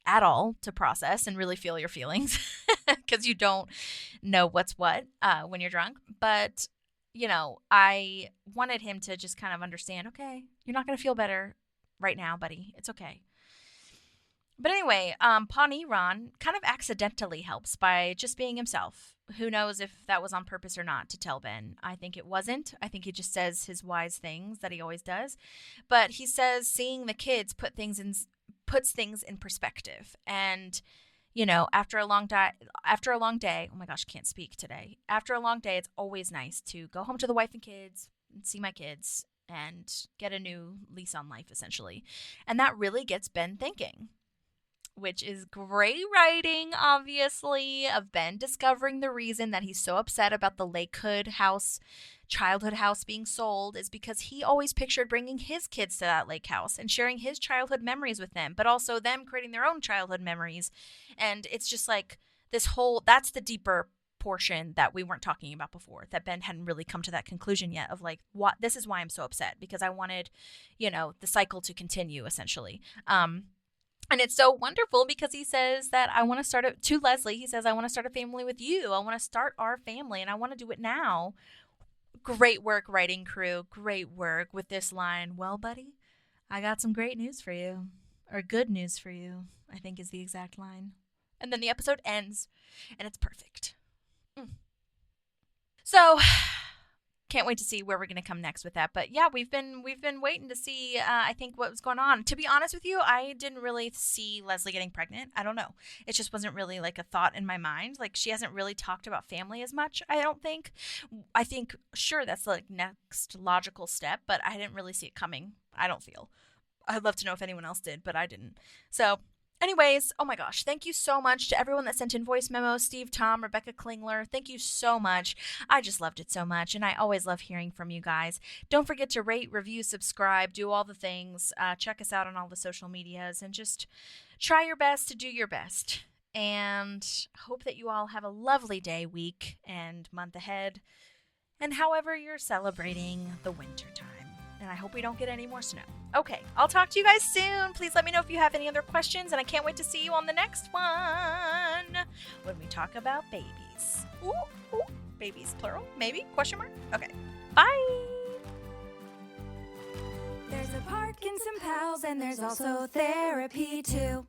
at all to process and really feel your feelings because you don't know what's what when you're drunk. But I wanted him to just kind of understand, okay, you're not going to feel better right now, buddy. It's okay. But anyway, Pawnee Ron kind of accidentally helps by just being himself. Who knows if that was on purpose or not to tell Ben. I think it wasn't. I think he just says his wise things that he always does. But he says seeing the kids puts things in perspective. And after a long day, oh my gosh, can't speak today. After a long day, it's always nice to go home to the wife and kids and see my kids and get a new lease on life, essentially. And that really gets Ben thinking, which is great writing, obviously, of Ben discovering the reason that he's so upset about the childhood house being sold is because he always pictured bringing his kids to that lake house and sharing his childhood memories with them, but also them creating their own childhood memories. And it's just like that's the deeper portion that we weren't talking about before, that Ben hadn't really come to that conclusion yet of like, what, this is why I'm so upset, because I wanted, the cycle to continue, essentially. And it's so wonderful because he says that I want to start to Leslie. He says, I want to start a family with you. I want to start our family and I want to do it now. Great work, writing crew. Great work with this line. Well, buddy, I got some great news for you, or good news for you, I think is the exact line. And then the episode ends and it's perfect. So can't wait to see where we're going to come next with that. But yeah, we've been waiting to see, I think, what was going on. To be honest with you, I didn't really see Leslie getting pregnant. I don't know. It just wasn't really like a thought in my mind. Like, she hasn't really talked about family as much, I don't think. I think, sure, that's the like next logical step, but I didn't really see it coming, I don't feel. I'd love to know if anyone else did, but I didn't. So anyways, oh my gosh, thank you so much to everyone that sent in voice memos. Steve, Tom, Rebecca Klingler, thank you so much. I just loved it so much, and I always love hearing from you guys. Don't forget to rate, review, subscribe, do all the things. Check us out on all the social medias, and just try your best to do your best. And hope that you all have a lovely day, week, and month ahead, and however you're celebrating the winter time. And I hope we don't get any more snow. Okay, I'll talk to you guys soon. Please let me know if you have any other questions, and I can't wait to see you on the next one when we talk about babies. Ooh, babies, plural, maybe, question mark? Okay, bye. There's a park and some pals, and there's also therapy too.